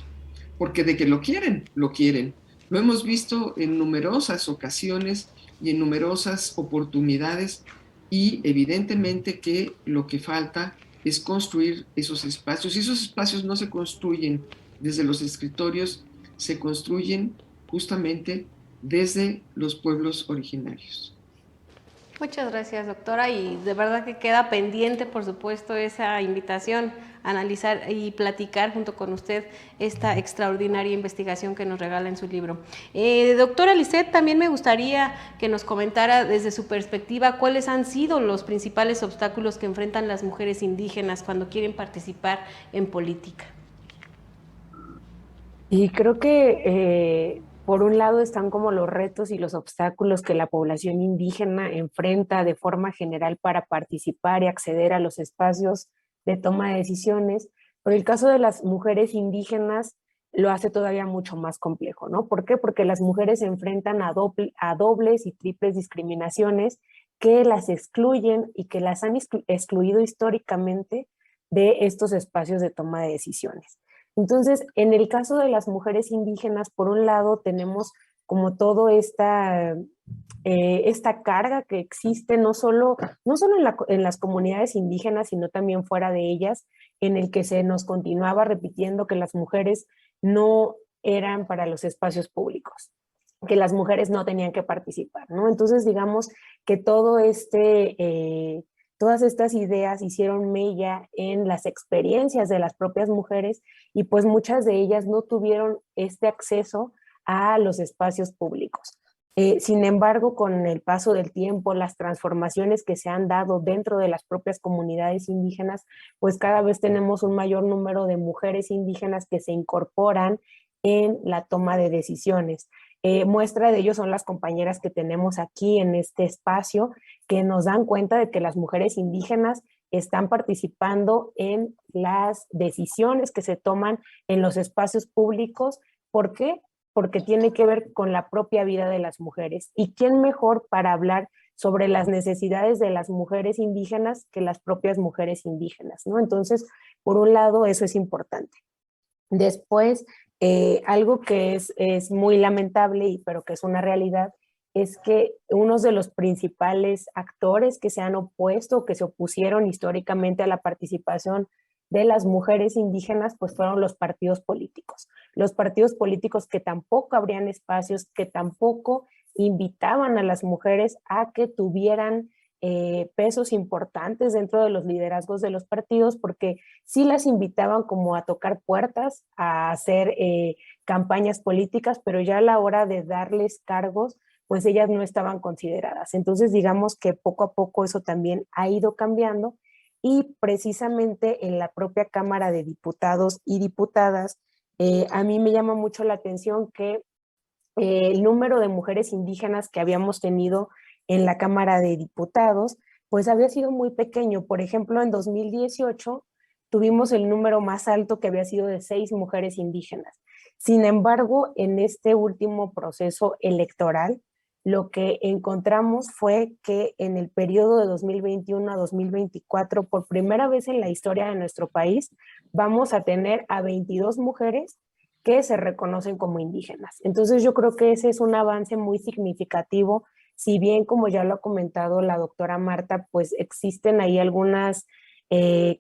Porque de que lo quieren, lo quieren. Lo hemos visto en numerosas ocasiones y en numerosas oportunidades, y evidentemente que lo que falta es construir esos espacios. Y esos espacios no se construyen desde los escritorios, se construyen justamente desde los pueblos originarios. Muchas gracias, doctora, y de verdad que queda pendiente, por supuesto, esa invitación a analizar y platicar junto con usted esta extraordinaria investigación que nos regala en su libro. Doctora Lisset, también me gustaría que nos comentara desde su perspectiva cuáles han sido los principales obstáculos que enfrentan las mujeres indígenas cuando quieren participar en política. Y creo que por un lado están como los retos y los obstáculos que la población indígena enfrenta de forma general para participar y acceder a los espacios de toma de decisiones. Pero el caso de las mujeres indígenas lo hace todavía mucho más complejo, ¿no? ¿Por qué? Porque las mujeres se enfrentan a dobles y triples discriminaciones que las excluyen y que las han excluido históricamente de estos espacios de toma de decisiones. Entonces, en el caso de las mujeres indígenas, por un lado tenemos como todo esta carga que existe no solo en las comunidades indígenas, sino también fuera de ellas, en el que se nos continuaba repitiendo que las mujeres no eran para los espacios públicos, que las mujeres no tenían que participar, ¿no? Entonces, digamos que todas estas ideas hicieron mella en las experiencias de las propias mujeres y pues muchas de ellas no tuvieron este acceso a los espacios públicos. Sin embargo, con el paso del tiempo, las transformaciones que se han dado dentro de las propias comunidades indígenas, pues cada vez tenemos un mayor número de mujeres indígenas que se incorporan en la toma de decisiones. Muestra de ello son las compañeras que tenemos aquí en este espacio, que nos dan cuenta de que las mujeres indígenas están participando en las decisiones que se toman en los espacios públicos. ¿Por qué? Porque tiene que ver con la propia vida de las mujeres. ¿Y quién mejor para hablar sobre las necesidades de las mujeres indígenas que las propias mujeres indígenas, ¿no? Entonces, por un lado, eso es importante. Después, algo que es muy lamentable, pero que es una realidad, es que uno de los principales actores que se han opuesto, que se opusieron históricamente a la participación de las mujeres indígenas, pues fueron los partidos políticos. Los partidos políticos que tampoco abrían espacios, que tampoco invitaban a las mujeres a que tuvieran pesos importantes dentro de los liderazgos de los partidos, porque sí las invitaban como a tocar puertas, a hacer campañas políticas, pero ya a la hora de darles cargos, pues ellas no estaban consideradas. Entonces, digamos que poco a poco eso también ha ido cambiando, y precisamente en la propia Cámara de Diputados y Diputadas, a mí me llama mucho la atención que el número de mujeres indígenas que habíamos tenido en la Cámara de Diputados, pues había sido muy pequeño. Por ejemplo, en 2018 tuvimos el número más alto, que había sido de 6 mujeres indígenas. Sin embargo, en este último proceso electoral, lo que encontramos fue que en el periodo de 2021 a 2024, por primera vez en la historia de nuestro país, vamos a tener a 22 mujeres que se reconocen como indígenas. Entonces yo creo que ese es un avance muy significativo, si bien, como ya lo ha comentado la doctora Marta, pues existen ahí algunas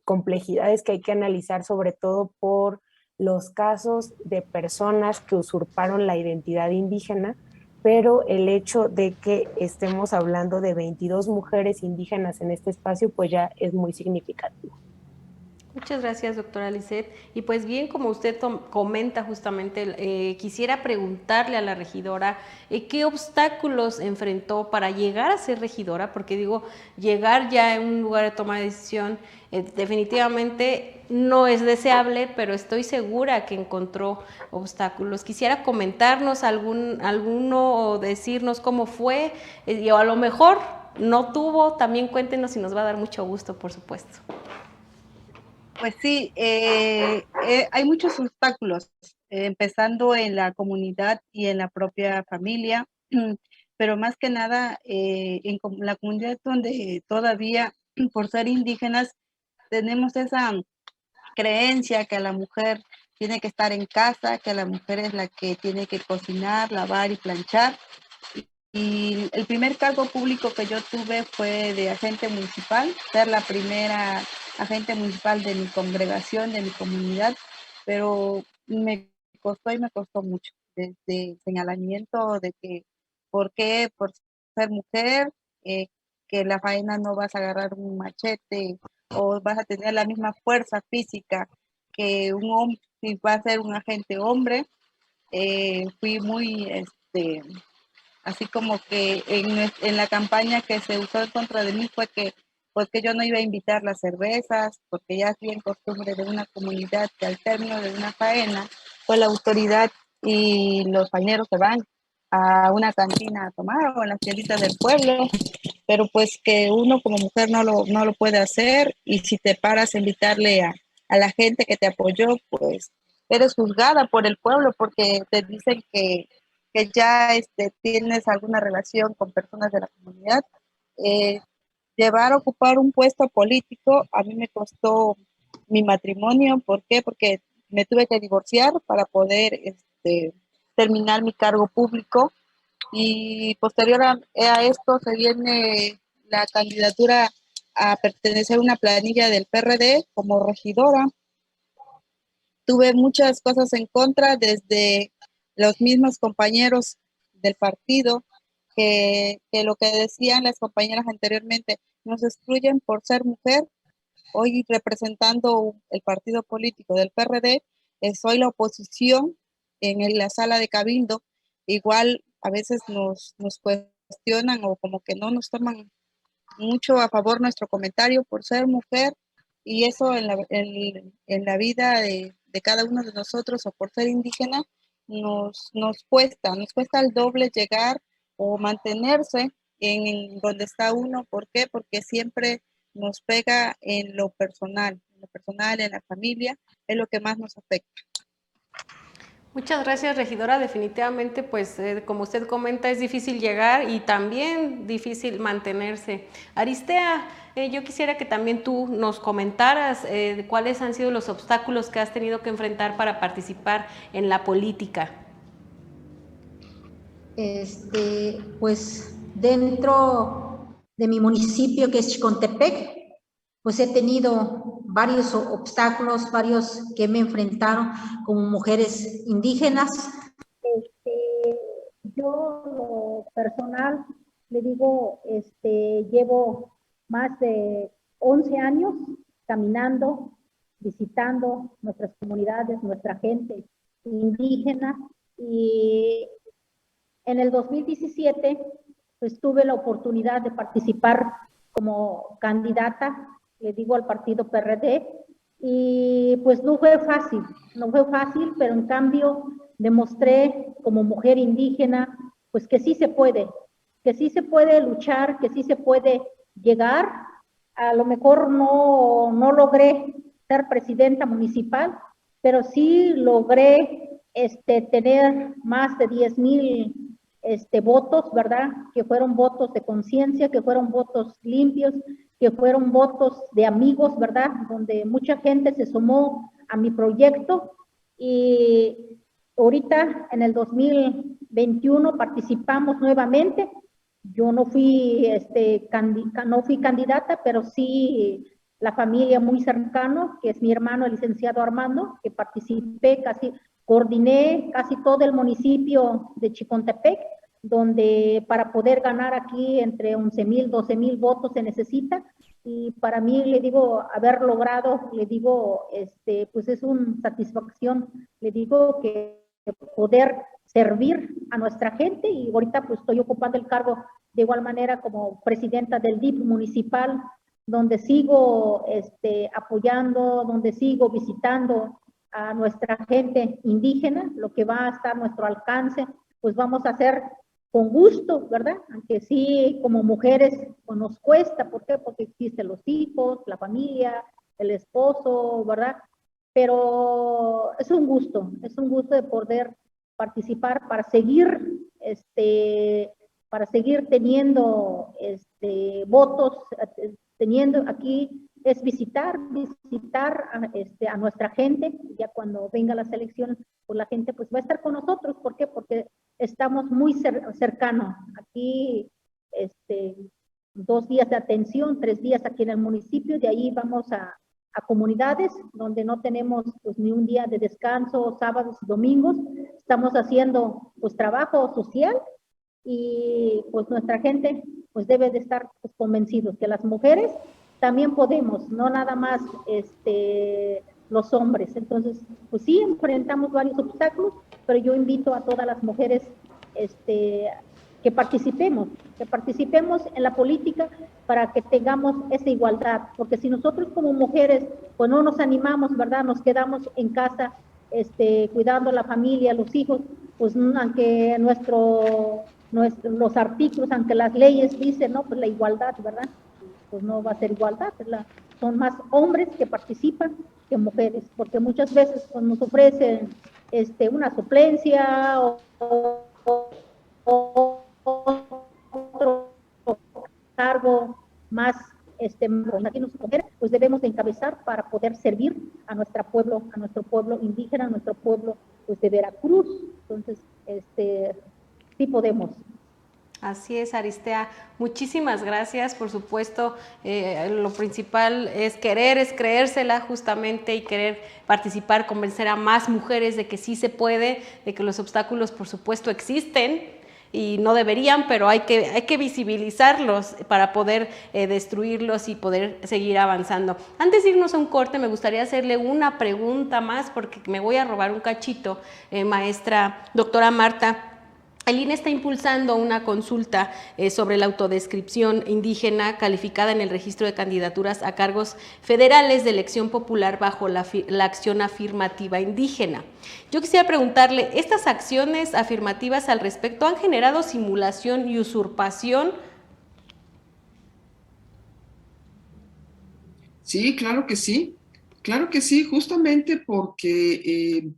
complejidades que hay que analizar, sobre todo por los casos de personas que usurparon la identidad indígena, pero el hecho de que estemos hablando de 22 mujeres indígenas en este espacio, pues ya es muy significativo. Muchas gracias, doctora Lisset. Y pues bien, como usted comenta justamente, quisiera preguntarle a la regidora qué obstáculos enfrentó para llegar a ser regidora, porque digo, llegar ya en un lugar de toma de decisión definitivamente no es deseable, pero estoy segura que encontró obstáculos. Quisiera comentarnos alguno o decirnos cómo fue, y a lo mejor no tuvo, también cuéntenos y nos va a dar mucho gusto, por supuesto. Pues sí, hay muchos obstáculos, empezando en la comunidad y en la propia familia, pero más que nada en la comunidad donde todavía, por ser indígenas, tenemos esa creencia que la mujer tiene que estar en casa, que la mujer es la que tiene que cocinar, lavar y planchar. Y el primer cargo público que yo tuve fue de agente municipal, ser la primera agente municipal de mi congregación, de mi comunidad, pero me costó y me costó mucho, desde señalamiento de que, ¿por qué? Por ser mujer, que la faena no vas a agarrar un machete o vas a tener la misma fuerza física que un hombre, si va a ser un agente hombre. Fui muy, así como que en la campaña que se usó en contra de mí fue que porque yo no iba a invitar las cervezas, porque ya es bien costumbre de una comunidad que al término de una faena, pues la autoridad y los paineros se van a una cantina a tomar o en las tienditas del pueblo, pero pues que uno como mujer no lo puede hacer, y si te paras a invitarle a la gente que te apoyó, pues eres juzgada por el pueblo porque te dicen que ya tienes alguna relación con personas de la comunidad. Eh, Llevar a ocupar un puesto político a mí me costó mi matrimonio. ¿Por qué? Porque me tuve que divorciar para poder terminar mi cargo público, y posterior a esto se viene la candidatura a pertenecer a una planilla del PRD como regidora. Tuve muchas cosas en contra, desde los mismos compañeros del partido, que lo que decían las compañeras anteriormente, nos excluyen por ser mujer. Hoy representando el partido político del PRD, soy la oposición en la sala de Cabildo. Igual a veces nos cuestionan o como que no nos toman mucho a favor nuestro comentario por ser mujer, y eso en la vida de cada uno de nosotros, o por ser indígena, nos cuesta el doble llegar o mantenerse en donde está uno. ¿Por qué? Porque siempre nos pega en lo personal, en la familia, es lo que más nos afecta. Muchas gracias, regidora. Definitivamente, pues, como usted comenta, es difícil llegar y también difícil mantenerse. Aristea, yo quisiera que también tú nos comentaras cuáles han sido los obstáculos que has tenido que enfrentar para participar en la política. Pues dentro de mi municipio, que es Chicontepec, pues he tenido varios obstáculos, varios que me enfrentaron como mujeres indígenas. Yo personal, le digo, llevo más de 11 años caminando, visitando nuestras comunidades, nuestra gente indígena, y en el 2017 pues tuve la oportunidad de participar como candidata, le digo, al partido PRD, y pues no fue fácil, pero en cambio demostré como mujer indígena pues que sí se puede luchar, que sí se puede llegar. A lo mejor no logré ser presidenta municipal, pero sí logré tener más de 10,000 votos, ¿verdad? Que fueron votos de conciencia, que fueron votos limpios, que fueron votos de amigos, ¿verdad? Donde mucha gente se sumó a mi proyecto, y ahorita en el 2021 participamos nuevamente. Yo no fui, no fui candidata, pero sí la familia muy cercana, que es mi hermano, el licenciado Armando, que participé coordiné casi todo el municipio de Chicontepec, donde para poder ganar aquí entre 11,000, 12,000 votos se necesita. y para mí, le digo, haber logrado, le digo, pues es una satisfacción, le digo que poder servir a nuestra gente, y ahorita pues estoy ocupando el cargo de igual manera como presidenta del DIF municipal, donde sigo apoyando, donde sigo visitando a nuestra gente indígena, lo que va a estar a nuestro alcance, pues vamos a hacer con gusto, ¿verdad? Aunque sí, como mujeres, pues nos cuesta. ¿Por qué? Porque existen los hijos, la familia, el esposo, ¿verdad? Pero es un gusto de poder participar para seguir teniendo votos, teniendo aquí, es visitar a nuestra gente. Ya cuando venga las elecciones, pues la gente pues va a estar con nosotros. ¿Por qué? Porque estamos muy cercanos. Aquí, 2 días de atención, 3 días aquí en el municipio, de ahí vamos a comunidades donde no tenemos pues ni un día de descanso, sábados y domingos. Estamos haciendo pues trabajo social, y pues nuestra gente pues debe de estar pues, convencidos que las mujeres también podemos, no nada más los hombres. Entonces, pues sí, enfrentamos varios obstáculos, pero yo invito a todas las mujeres que participemos en la política para que tengamos esa igualdad, porque si nosotros como mujeres pues no nos animamos, ¿verdad? Nos quedamos en casa cuidando a la familia, a los hijos, pues aunque los artículos, aunque las leyes dicen, no, pues la igualdad, ¿verdad? Pues no va a ser igualdad, son más hombres que participan que mujeres, porque muchas veces pues, nos ofrecen una suplencia o otro cargo más, aquí nos mujeres, pues debemos de encabezar para poder servir a nuestro pueblo indígena, a nuestro pueblo pues de Veracruz. Entonces, sí podemos. Así es, Aristea. Muchísimas gracias. Por supuesto, lo principal es creérsela justamente, y querer participar, convencer a más mujeres de que sí se puede, de que los obstáculos, por supuesto, existen y no deberían, pero hay que visibilizarlos para poder destruirlos y poder seguir avanzando. Antes de irnos a un corte, me gustaría hacerle una pregunta más, porque me voy a robar un cachito, maestra, doctora Marta. El INE está impulsando una consulta sobre la autodescripción indígena calificada en el registro de candidaturas a cargos federales de elección popular bajo la acción afirmativa indígena. Yo quisiera preguntarle, ¿estas acciones afirmativas al respecto han generado simulación y usurpación? Sí, claro que sí. Claro que sí, justamente porque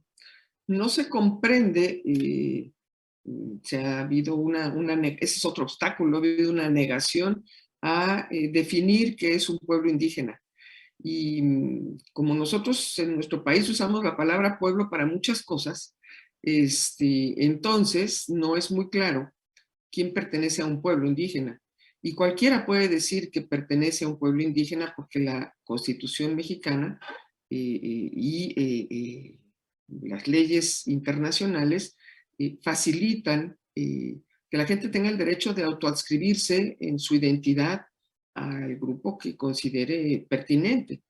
no se comprende, se ha habido ese es otro obstáculo, ha habido una negación a definir qué es un pueblo indígena. Y como nosotros en nuestro país usamos la palabra pueblo para muchas cosas, entonces no es muy claro quién pertenece a un pueblo indígena. Y cualquiera puede decir que pertenece a un pueblo indígena porque la Constitución mexicana y las leyes internacionales facilitan que la gente tenga el derecho de autoadscribirse en su identidad al grupo que considere pertinente.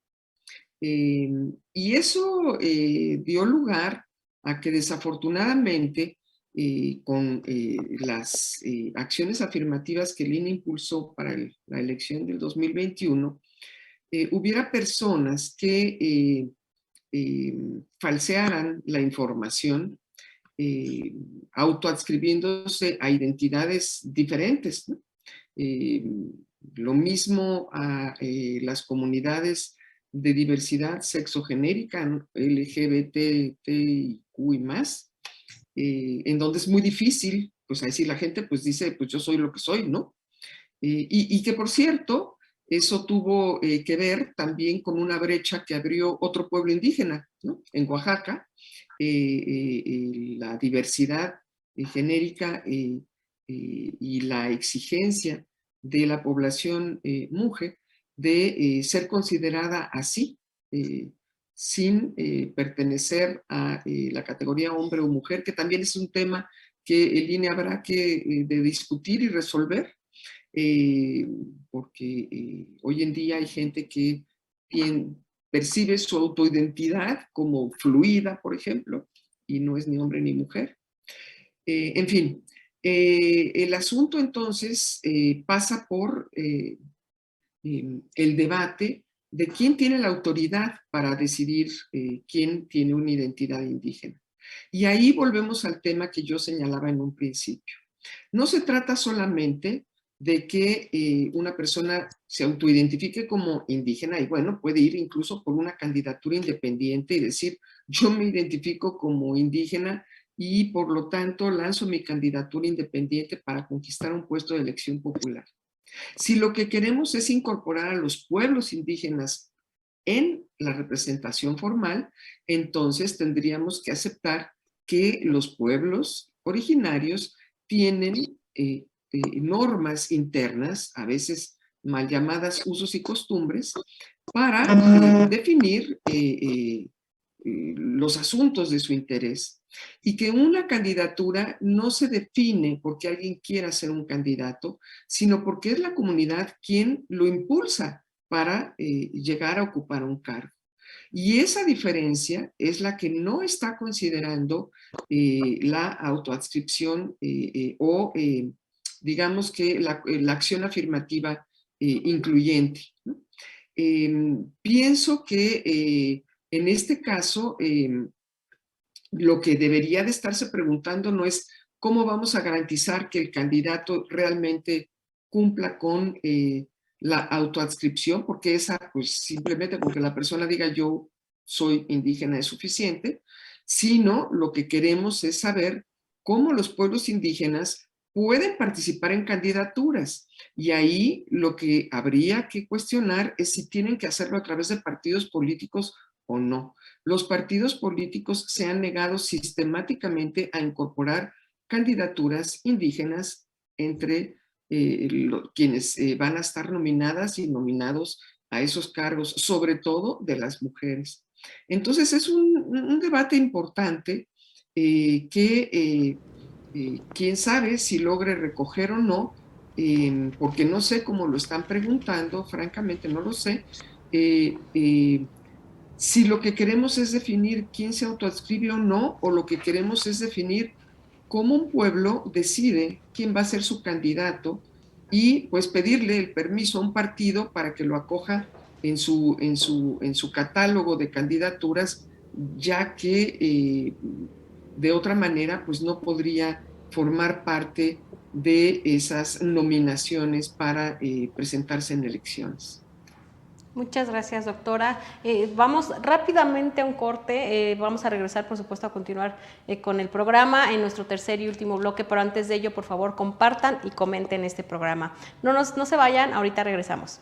Y eso dio lugar a que desafortunadamente con las acciones afirmativas que el INE impulsó para la elección del 2021, hubiera personas que falsearan la información, autoadscribiéndose a identidades diferentes, ¿no? Lo mismo a las comunidades de diversidad sexogenérica, ¿no? LGBTQ y más, en donde es muy difícil, pues ahí sí la gente pues dice, pues yo soy lo que soy, ¿no? Y que por cierto, eso tuvo que ver también con una brecha que abrió otro pueblo indígena, ¿no? En Oaxaca, la diversidad genérica y la exigencia de la población mujer de ser considerada así, sin pertenecer a la categoría hombre o mujer, que también es un tema que el INE habrá que de discutir y resolver. porque hoy en día hay gente que percibe su autoidentidad como fluida, por ejemplo, y no es ni hombre ni mujer. En fin, el asunto entonces pasa por el debate de quién tiene la autoridad para decidir quién tiene una identidad indígena. Y ahí volvemos al tema que yo señalaba en un principio. No se trata solamente de que una persona se autoidentifique como indígena y bueno, puede ir incluso por una candidatura independiente y decir, yo me identifico como indígena y por lo tanto lanzo mi candidatura independiente para conquistar un puesto de elección popular. Si lo que queremos es incorporar a los pueblos indígenas en la representación formal, entonces tendríamos que aceptar que los pueblos originarios tienen normas internas, a veces mal llamadas usos y costumbres, para definir los asuntos de su interés. Y que una candidatura no se define porque alguien quiera ser un candidato, sino porque es la comunidad quien lo impulsa para llegar a ocupar un cargo. Y esa diferencia es la que no está considerando la autoadscripción o digamos que la acción afirmativa incluyente, ¿no? Pienso que en este caso lo que debería de estarse preguntando no es cómo vamos a garantizar que el candidato realmente cumpla con la autoadscripción, porque esa, pues simplemente con que la persona diga yo soy indígena es suficiente, sino lo que queremos es saber cómo los pueblos indígenas pueden participar en candidaturas. Y ahí lo que habría que cuestionar es si tienen que hacerlo a través de partidos políticos o no. Los partidos políticos se han negado sistemáticamente a incorporar candidaturas indígenas entre quienes van a estar nominadas y nominados a esos cargos, sobre todo de las mujeres. Entonces es un debate importante que quién sabe si logre recoger o no, porque no sé cómo lo están preguntando, francamente no lo sé, si lo que queremos es definir quién se autoadscribe o no, o lo que queremos es definir cómo un pueblo decide quién va a ser su candidato y pues pedirle el permiso a un partido para que lo acoja en su catálogo de candidaturas, ya que de otra manera pues no podría formar parte de esas nominaciones para presentarse en elecciones. Muchas gracias, doctora. Vamos rápidamente a un corte. Vamos a regresar, por supuesto, a continuar con el programa en nuestro tercer y último bloque, pero antes de ello, por favor, compartan y comenten este programa. No se vayan, ahorita regresamos.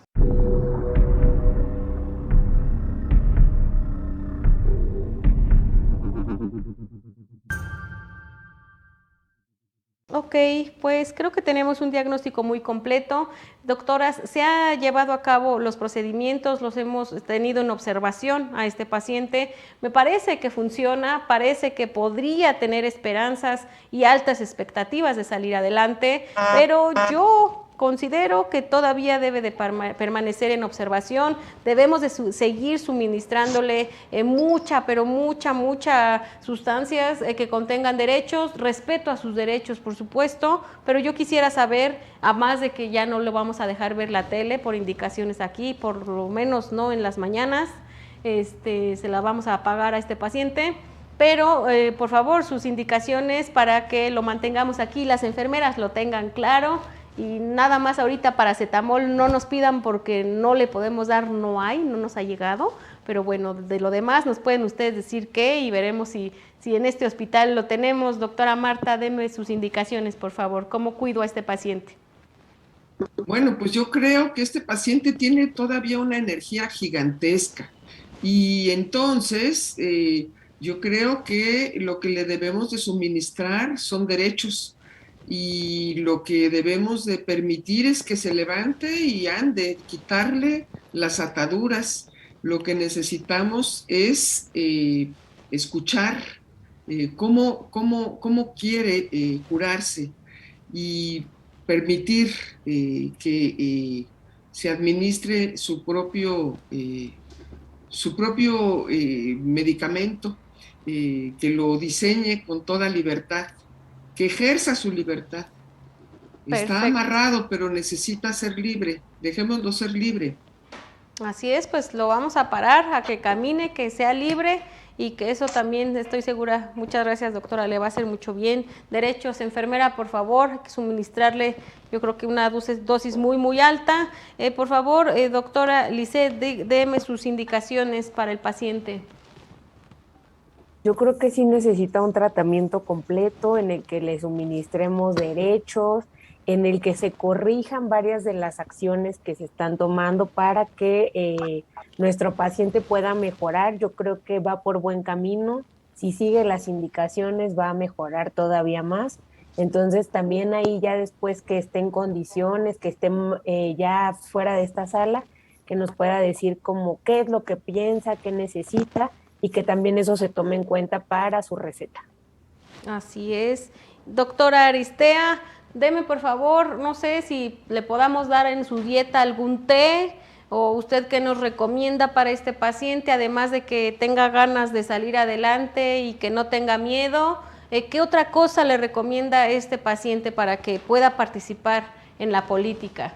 Ok, pues creo que tenemos un diagnóstico muy completo. Doctoras, se ha llevado a cabo los procedimientos, los hemos tenido en observación a este paciente. Me parece que funciona, parece que podría tener esperanzas y altas expectativas de salir adelante, pero yo considero que todavía debe de permanecer en observación, debemos de seguir suministrándole mucha sustancias que contengan derechos, respeto a sus derechos, por supuesto, pero yo quisiera saber, a más de que ya no lo vamos a dejar ver la tele por indicaciones aquí, por lo menos no en las mañanas, se la vamos a pagar a este paciente, pero por favor sus indicaciones para que lo mantengamos aquí, las enfermeras lo tengan claro. Y nada más ahorita paracetamol no nos pidan porque no le podemos dar, no nos ha llegado, pero bueno, de lo demás nos pueden ustedes decir qué y veremos si en este hospital lo tenemos. Doctora Marta, deme sus indicaciones, por favor, ¿cómo cuido a este paciente? Bueno, pues yo creo que este paciente tiene todavía una energía gigantesca y entonces yo creo que lo que le debemos de suministrar son derechos. Y lo que debemos de permitir es que se levante y ande, quitarle las ataduras. Lo que necesitamos es escuchar cómo quiere curarse. Y permitir que se administre su propio medicamento, que lo diseñe con toda libertad, que ejerza su libertad. Perfecto. Está amarrado, pero necesita ser libre. Dejémoslo ser libre. Así es, pues lo vamos a parar a que camine, que sea libre y que eso también estoy segura, muchas gracias doctora, le va a hacer mucho bien. Derechos, enfermera, por favor, hay que suministrarle, yo creo que una dosis muy alta. Por favor, doctora Lisset, déme sus indicaciones para el paciente. Yo creo que sí necesita un tratamiento completo en el que le suministremos derechos, en el que se corrijan varias de las acciones que se están tomando para que nuestro paciente pueda mejorar. Yo creo que va por buen camino. Si sigue las indicaciones va a mejorar todavía más. Entonces también ahí ya después que esté en condiciones, que esté ya fuera de esta sala, que nos pueda decir como qué es lo que piensa, qué necesita, y que también eso se tome en cuenta para su receta. Así es. Doctora Aristea, deme por favor, no sé si le podamos dar en su dieta algún té o usted qué nos recomienda para este paciente, además de que tenga ganas de salir adelante y que no tenga miedo. ¿Qué otra cosa le recomienda a este paciente para que pueda participar en la política?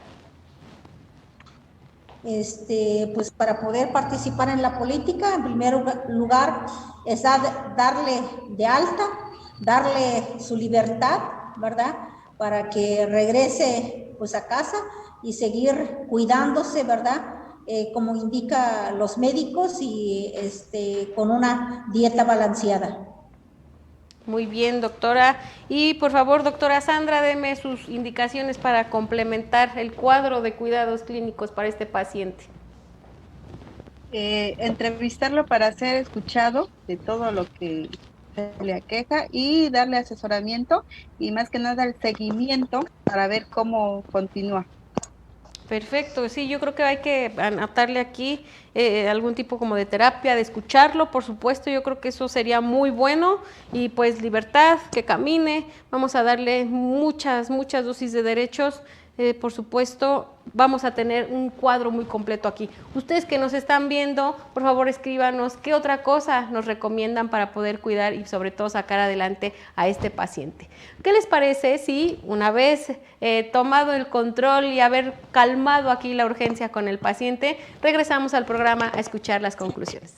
Pues para poder participar en la política, en primer lugar, es darle de alta, darle su libertad, ¿verdad? Para que regrese pues a casa y seguir cuidándose, ¿verdad? Como indica los médicos y con una dieta balanceada. Muy bien, doctora. Y por favor, doctora Sandra, deme sus indicaciones para complementar el cuadro de cuidados clínicos para este paciente. Entrevistarlo para ser escuchado de todo lo que se le aqueja y darle asesoramiento y más que nada el seguimiento para ver cómo continúa. Perfecto, sí, yo creo que hay que anotarle aquí algún tipo como de terapia, de escucharlo, por supuesto, yo creo que eso sería muy bueno y pues libertad, que camine, vamos a darle muchas dosis de derechos, por supuesto, vamos a tener un cuadro muy completo aquí. Ustedes que nos están viendo, por favor escríbanos qué otra cosa nos recomiendan para poder cuidar y sobre todo sacar adelante a este paciente. ¿Qué les parece si una vez tomado el control y haber calmado aquí la urgencia con el paciente, regresamos al programa a escuchar las conclusiones?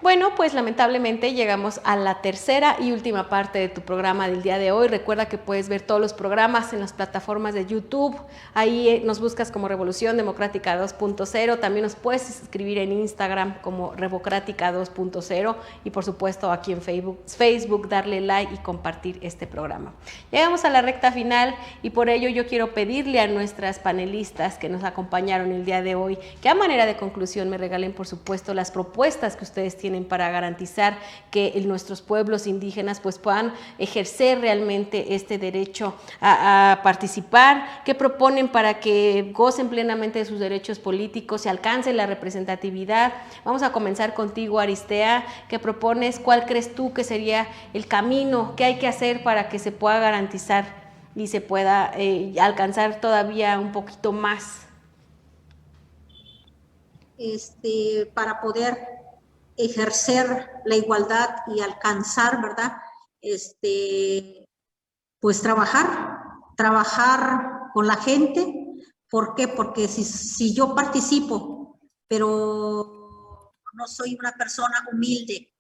Bueno, pues lamentablemente llegamos a la tercera y última parte de tu programa del día de hoy. Recuerda que puedes ver todos los programas en las plataformas de YouTube. Ahí nos buscas como Revolución Democrática 2.0. También nos puedes escribir en Instagram como Revocrática 2.0 y por supuesto aquí en Facebook darle like y compartir este programa. Llegamos a la recta final y por ello yo quiero pedirle a nuestras panelistas que nos acompañaron el día de hoy que a manera de conclusión me regalen por supuesto las propuestas que ustedes tienen para garantizar que nuestros pueblos indígenas pues puedan ejercer realmente este derecho a participar, qué proponen para que gocen plenamente de sus derechos políticos, se alcance la representatividad. Vamos a comenzar contigo, Aristea, ¿qué propones? ¿Cuál crees tú que sería el camino? ¿Qué hay que hacer para que se pueda garantizar y se pueda alcanzar todavía un poquito más? Para poder ejercer la igualdad y alcanzar, ¿verdad? Pues trabajar con la gente. ¿Por qué? Porque si yo participo, pero no soy una persona humilde,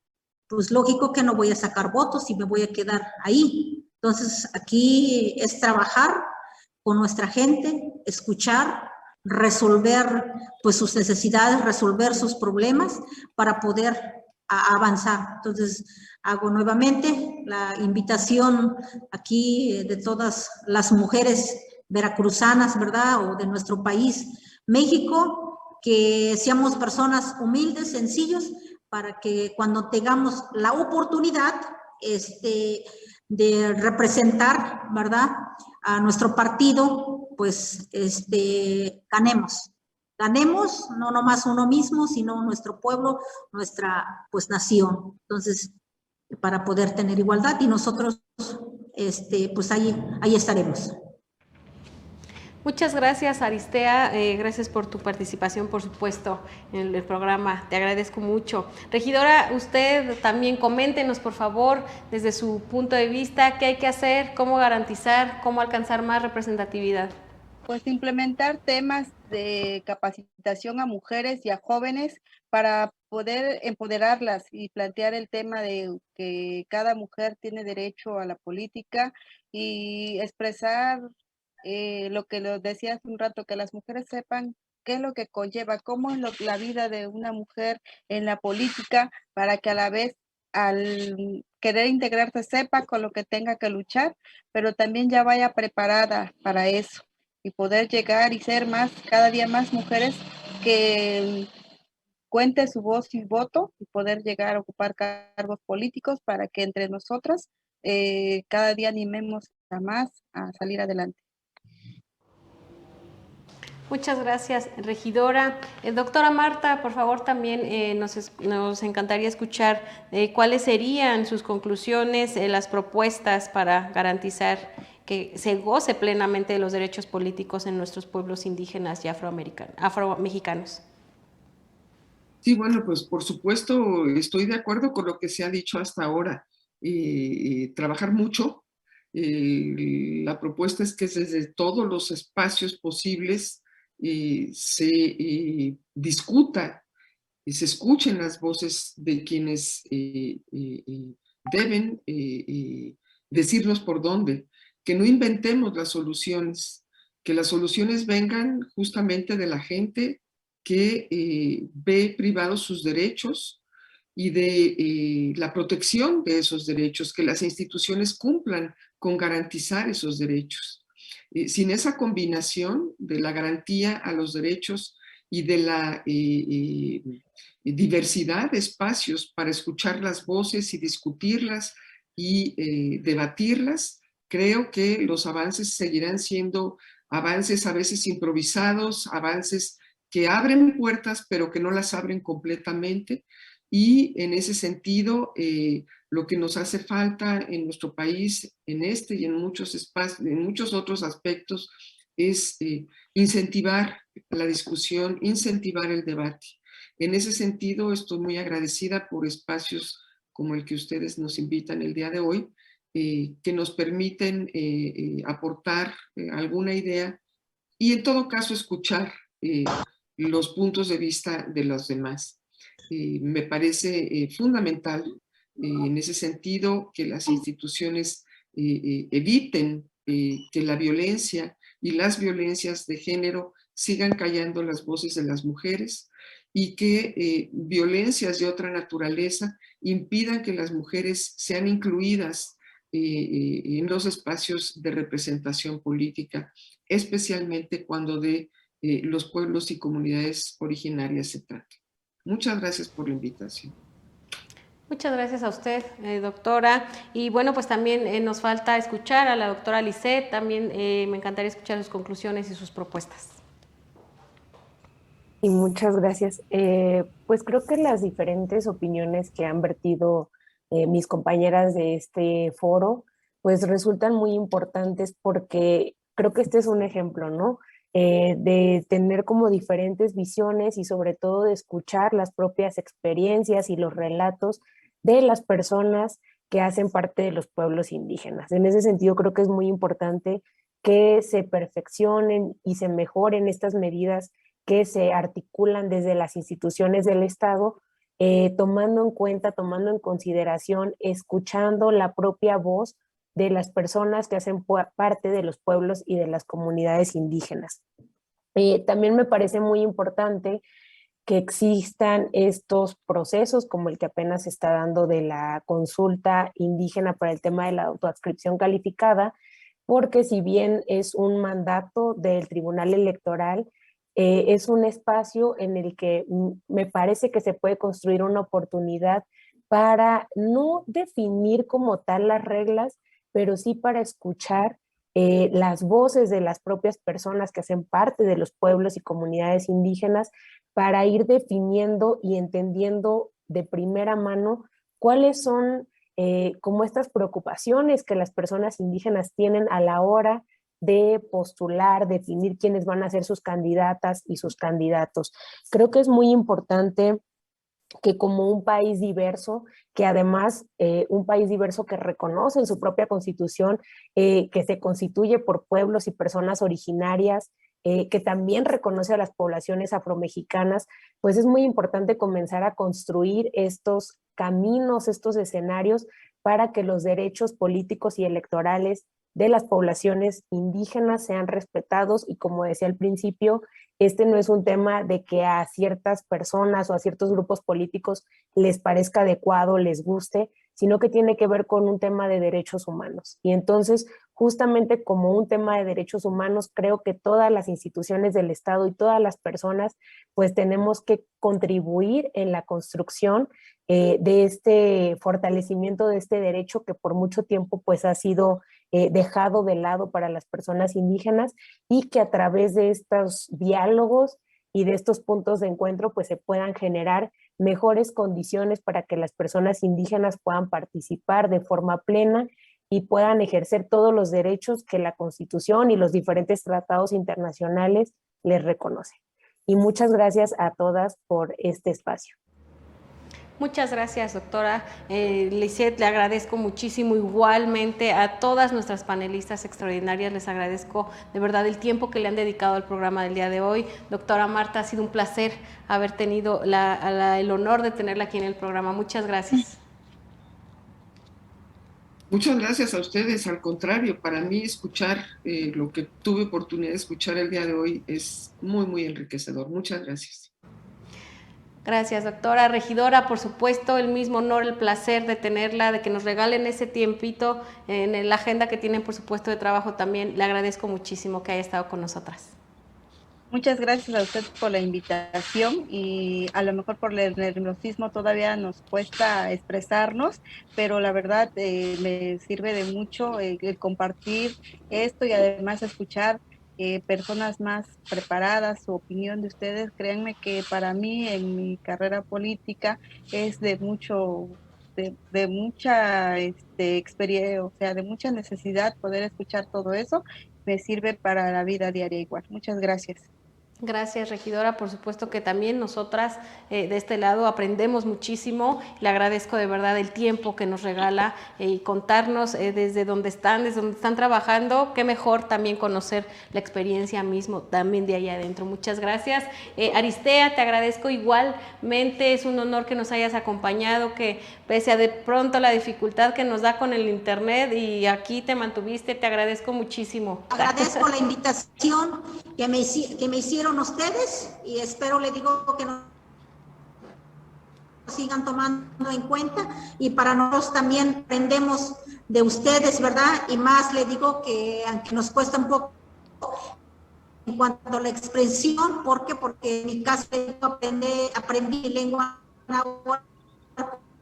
pues lógico que no voy a sacar votos y me voy a quedar ahí. Entonces, aquí es trabajar con nuestra gente, escuchar, resolver pues sus necesidades, resolver sus problemas para poder avanzar. Entonces, hago nuevamente la invitación aquí de todas las mujeres veracruzanas, ¿verdad? O de nuestro país, México, que seamos personas humildes, sencillos, para que cuando tengamos la oportunidad de representar, ¿verdad?, a nuestro partido, pues, ganemos. Ganemos, no nomás uno mismo, sino nuestro pueblo, nuestra, pues, nación. Entonces, para poder tener igualdad y nosotros, pues, ahí estaremos. Muchas gracias, Aristea. Gracias por tu participación, por supuesto, en el programa. Te agradezco mucho. Regidora, usted también coméntenos, por favor, desde su punto de vista, qué hay que hacer, cómo garantizar, cómo alcanzar más representatividad. Pues implementar temas de capacitación a mujeres y a jóvenes para poder empoderarlas y plantear el tema de que cada mujer tiene derecho a la política y expresar lo que lo decía hace un rato, que las mujeres sepan qué es lo que conlleva, cómo es la vida de una mujer en la política, para que a la vez al querer integrarse sepa con lo que tenga que luchar, pero también ya vaya preparada para eso y poder llegar y ser más, cada día más mujeres que cuente su voz y voto y poder llegar a ocupar cargos políticos para que entre nosotras cada día animemos a más a salir adelante. Muchas gracias, regidora. Doctora Marta, por favor, también nos encantaría escuchar cuáles serían sus conclusiones, las propuestas para garantizar que se goce plenamente de los derechos políticos en nuestros pueblos indígenas y afromexicanos. Sí, bueno, pues por supuesto estoy de acuerdo con lo que se ha dicho hasta ahora. Trabajar mucho. La propuesta es que desde todos los espacios posibles se discuta y se escuchen las voces de quienes deben decirnos por dónde, que no inventemos las soluciones, que las soluciones vengan justamente de la gente que ve privados sus derechos y de la protección de esos derechos, que las instituciones cumplan con garantizar esos derechos. Sin esa combinación de la garantía a los derechos y de la diversidad de espacios para escuchar las voces y discutirlas y debatirlas, creo que los avances seguirán siendo avances a veces improvisados, avances que abren puertas pero que no las abren completamente, y en ese sentido lo que nos hace falta en nuestro país, en este y en muchos espacios, en muchos otros aspectos, es incentivar la discusión, incentivar el debate. En ese sentido, estoy muy agradecida por espacios como el que ustedes nos invitan el día de hoy, que nos permiten aportar alguna idea y en todo caso escuchar los puntos de vista de los demás. Me parece fundamental en ese sentido que las instituciones eviten que la violencia y las violencias de género sigan callando las voces de las mujeres y que violencias de otra naturaleza impidan que las mujeres sean incluidas en los espacios de representación política, especialmente cuando de los pueblos y comunidades originarias se trata. Muchas gracias por la invitación. Muchas gracias a usted, doctora. Y bueno, pues también nos falta escuchar a la doctora Lisset. También me encantaría escuchar sus conclusiones y sus propuestas. Y muchas gracias. Pues creo que las diferentes opiniones que han vertido mis compañeras de este foro, pues resultan muy importantes porque creo que este es un ejemplo, ¿no? De tener como diferentes visiones y sobre todo de escuchar las propias experiencias y los relatos de las personas que hacen parte de los pueblos indígenas. En ese sentido, creo que es muy importante que se perfeccionen y se mejoren estas medidas que se articulan desde las instituciones del Estado, tomando en cuenta, tomando en consideración, escuchando la propia voz de las personas que hacen parte de los pueblos y de las comunidades indígenas. También me parece muy importante que existan estos procesos como el que apenas se está dando de la consulta indígena para el tema de la autoadscripción calificada, porque si bien es un mandato del Tribunal Electoral, es un espacio en el que me parece que se puede construir una oportunidad para no definir como tal las reglas, pero sí para escuchar las voces de las propias personas que hacen parte de los pueblos y comunidades indígenas para ir definiendo y entendiendo de primera mano cuáles son como estas preocupaciones que las personas indígenas tienen a la hora de postular, definir quiénes van a ser sus candidatas y sus candidatos. Creo que es muy importante que como un país diverso, que además un país diverso que reconoce en su propia constitución, que se constituye por pueblos y personas originarias, que también reconoce a las poblaciones afromexicanas, pues es muy importante comenzar a construir estos caminos, estos escenarios para que los derechos políticos y electorales de las poblaciones indígenas sean respetados y, como decía al principio, este no es un tema de que a ciertas personas o a ciertos grupos políticos les parezca adecuado, les guste, sino que tiene que ver con un tema de derechos humanos. Y entonces, justamente como un tema de derechos humanos, creo que todas las instituciones del Estado y todas las personas, pues tenemos que contribuir en la construcción de este fortalecimiento de este derecho que por mucho tiempo pues ha sido dejado de lado para las personas indígenas, y que a través de estos diálogos y de estos puntos de encuentro pues se puedan generar mejores condiciones para que las personas indígenas puedan participar de forma plena y puedan ejercer todos los derechos que la Constitución y los diferentes tratados internacionales les reconocen. Y muchas gracias a todas por este espacio. Muchas gracias, doctora Lisette, le agradezco muchísimo, igualmente a todas nuestras panelistas extraordinarias, les agradezco de verdad el tiempo que le han dedicado al programa del día de hoy. Doctora Marta, ha sido un placer haber tenido el honor de tenerla aquí en el programa. Muchas gracias. Muchas gracias a ustedes, al contrario, para mí escuchar lo que tuve oportunidad de escuchar el día de hoy es muy, muy enriquecedor. Muchas gracias. Gracias, doctora. Regidora, por supuesto, el mismo honor, el placer de tenerla, de que nos regalen ese tiempito en la agenda que tienen, por supuesto, de trabajo también. Le agradezco muchísimo que haya estado con nosotras. Muchas gracias a usted por la invitación, y a lo mejor por el nerviosismo todavía nos cuesta expresarnos, pero la verdad me sirve de mucho el compartir esto y además escuchar personas más preparadas, su opinión de ustedes. Créanme que para mí en mi carrera política es de mucho, de mucha experiencia, o sea, de mucha necesidad poder escuchar todo eso. Me sirve para la vida diaria igual. Muchas gracias. Gracias, regidora. Por supuesto que también nosotras de este lado aprendemos muchísimo. Le agradezco de verdad el tiempo que nos regala y contarnos desde donde están trabajando. Qué mejor también conocer la experiencia mismo también de allá adentro. Muchas gracias. Aristea, te agradezco igualmente. Es un honor que nos hayas acompañado, que pese a de pronto la dificultad que nos da con el internet, y aquí te mantuviste. Te agradezco muchísimo. Agradezco la invitación que me hicieron ustedes, y espero, le digo, que nos sigan tomando en cuenta, y para nosotros también aprendemos de ustedes, ¿verdad? Y más le digo que aunque nos cuesta un poco en cuanto a la expresión, porque en mi caso aprendí lengua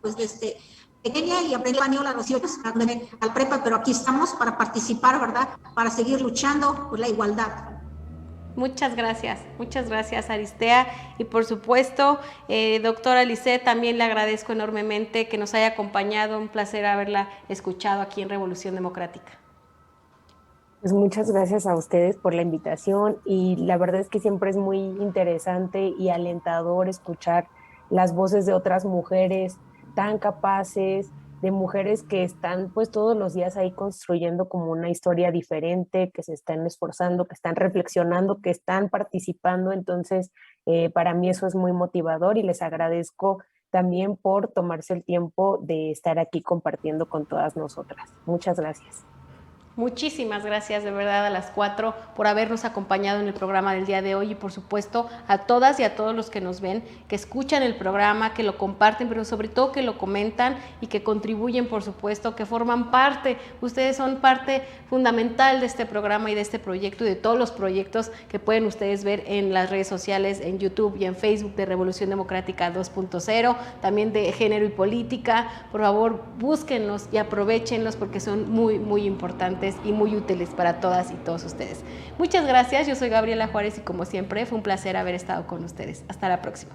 pues desde pequeña, y aprendí español a los 18 al prepa, pero aquí estamos para participar, ¿verdad? Para seguir luchando por la igualdad. Muchas gracias Aristea, y por supuesto, doctora Lisette, también le agradezco enormemente que nos haya acompañado, un placer haberla escuchado aquí en Revolución Democrática. Pues muchas gracias a ustedes por la invitación, y la verdad es que siempre es muy interesante y alentador escuchar las voces de otras mujeres tan capaces, de mujeres que están pues todos los días ahí construyendo como una historia diferente, que se están esforzando, que están reflexionando, que están participando. Entonces para mí eso es muy motivador, y les agradezco también por tomarse el tiempo de estar aquí compartiendo con todas nosotras. Muchas gracias. Muchísimas gracias de verdad a las 4 por habernos acompañado en el programa del día de hoy, y por supuesto a todas y a todos los que nos ven, que escuchan el programa, que lo comparten, pero sobre todo que lo comentan y que contribuyen, por supuesto, que forman parte. Ustedes son parte fundamental de este programa y de este proyecto y de todos los proyectos que pueden ustedes ver en las redes sociales, en YouTube y en Facebook de Revolución Democrática 2.0, también de Género y Política. Por favor, búsquenlos y aprovéchenlos porque son muy, muy importantes interesantes y muy útiles para todas y todos ustedes. Muchas gracias, yo soy Gabriela Juárez y como siempre fue un placer haber estado con ustedes. Hasta la próxima.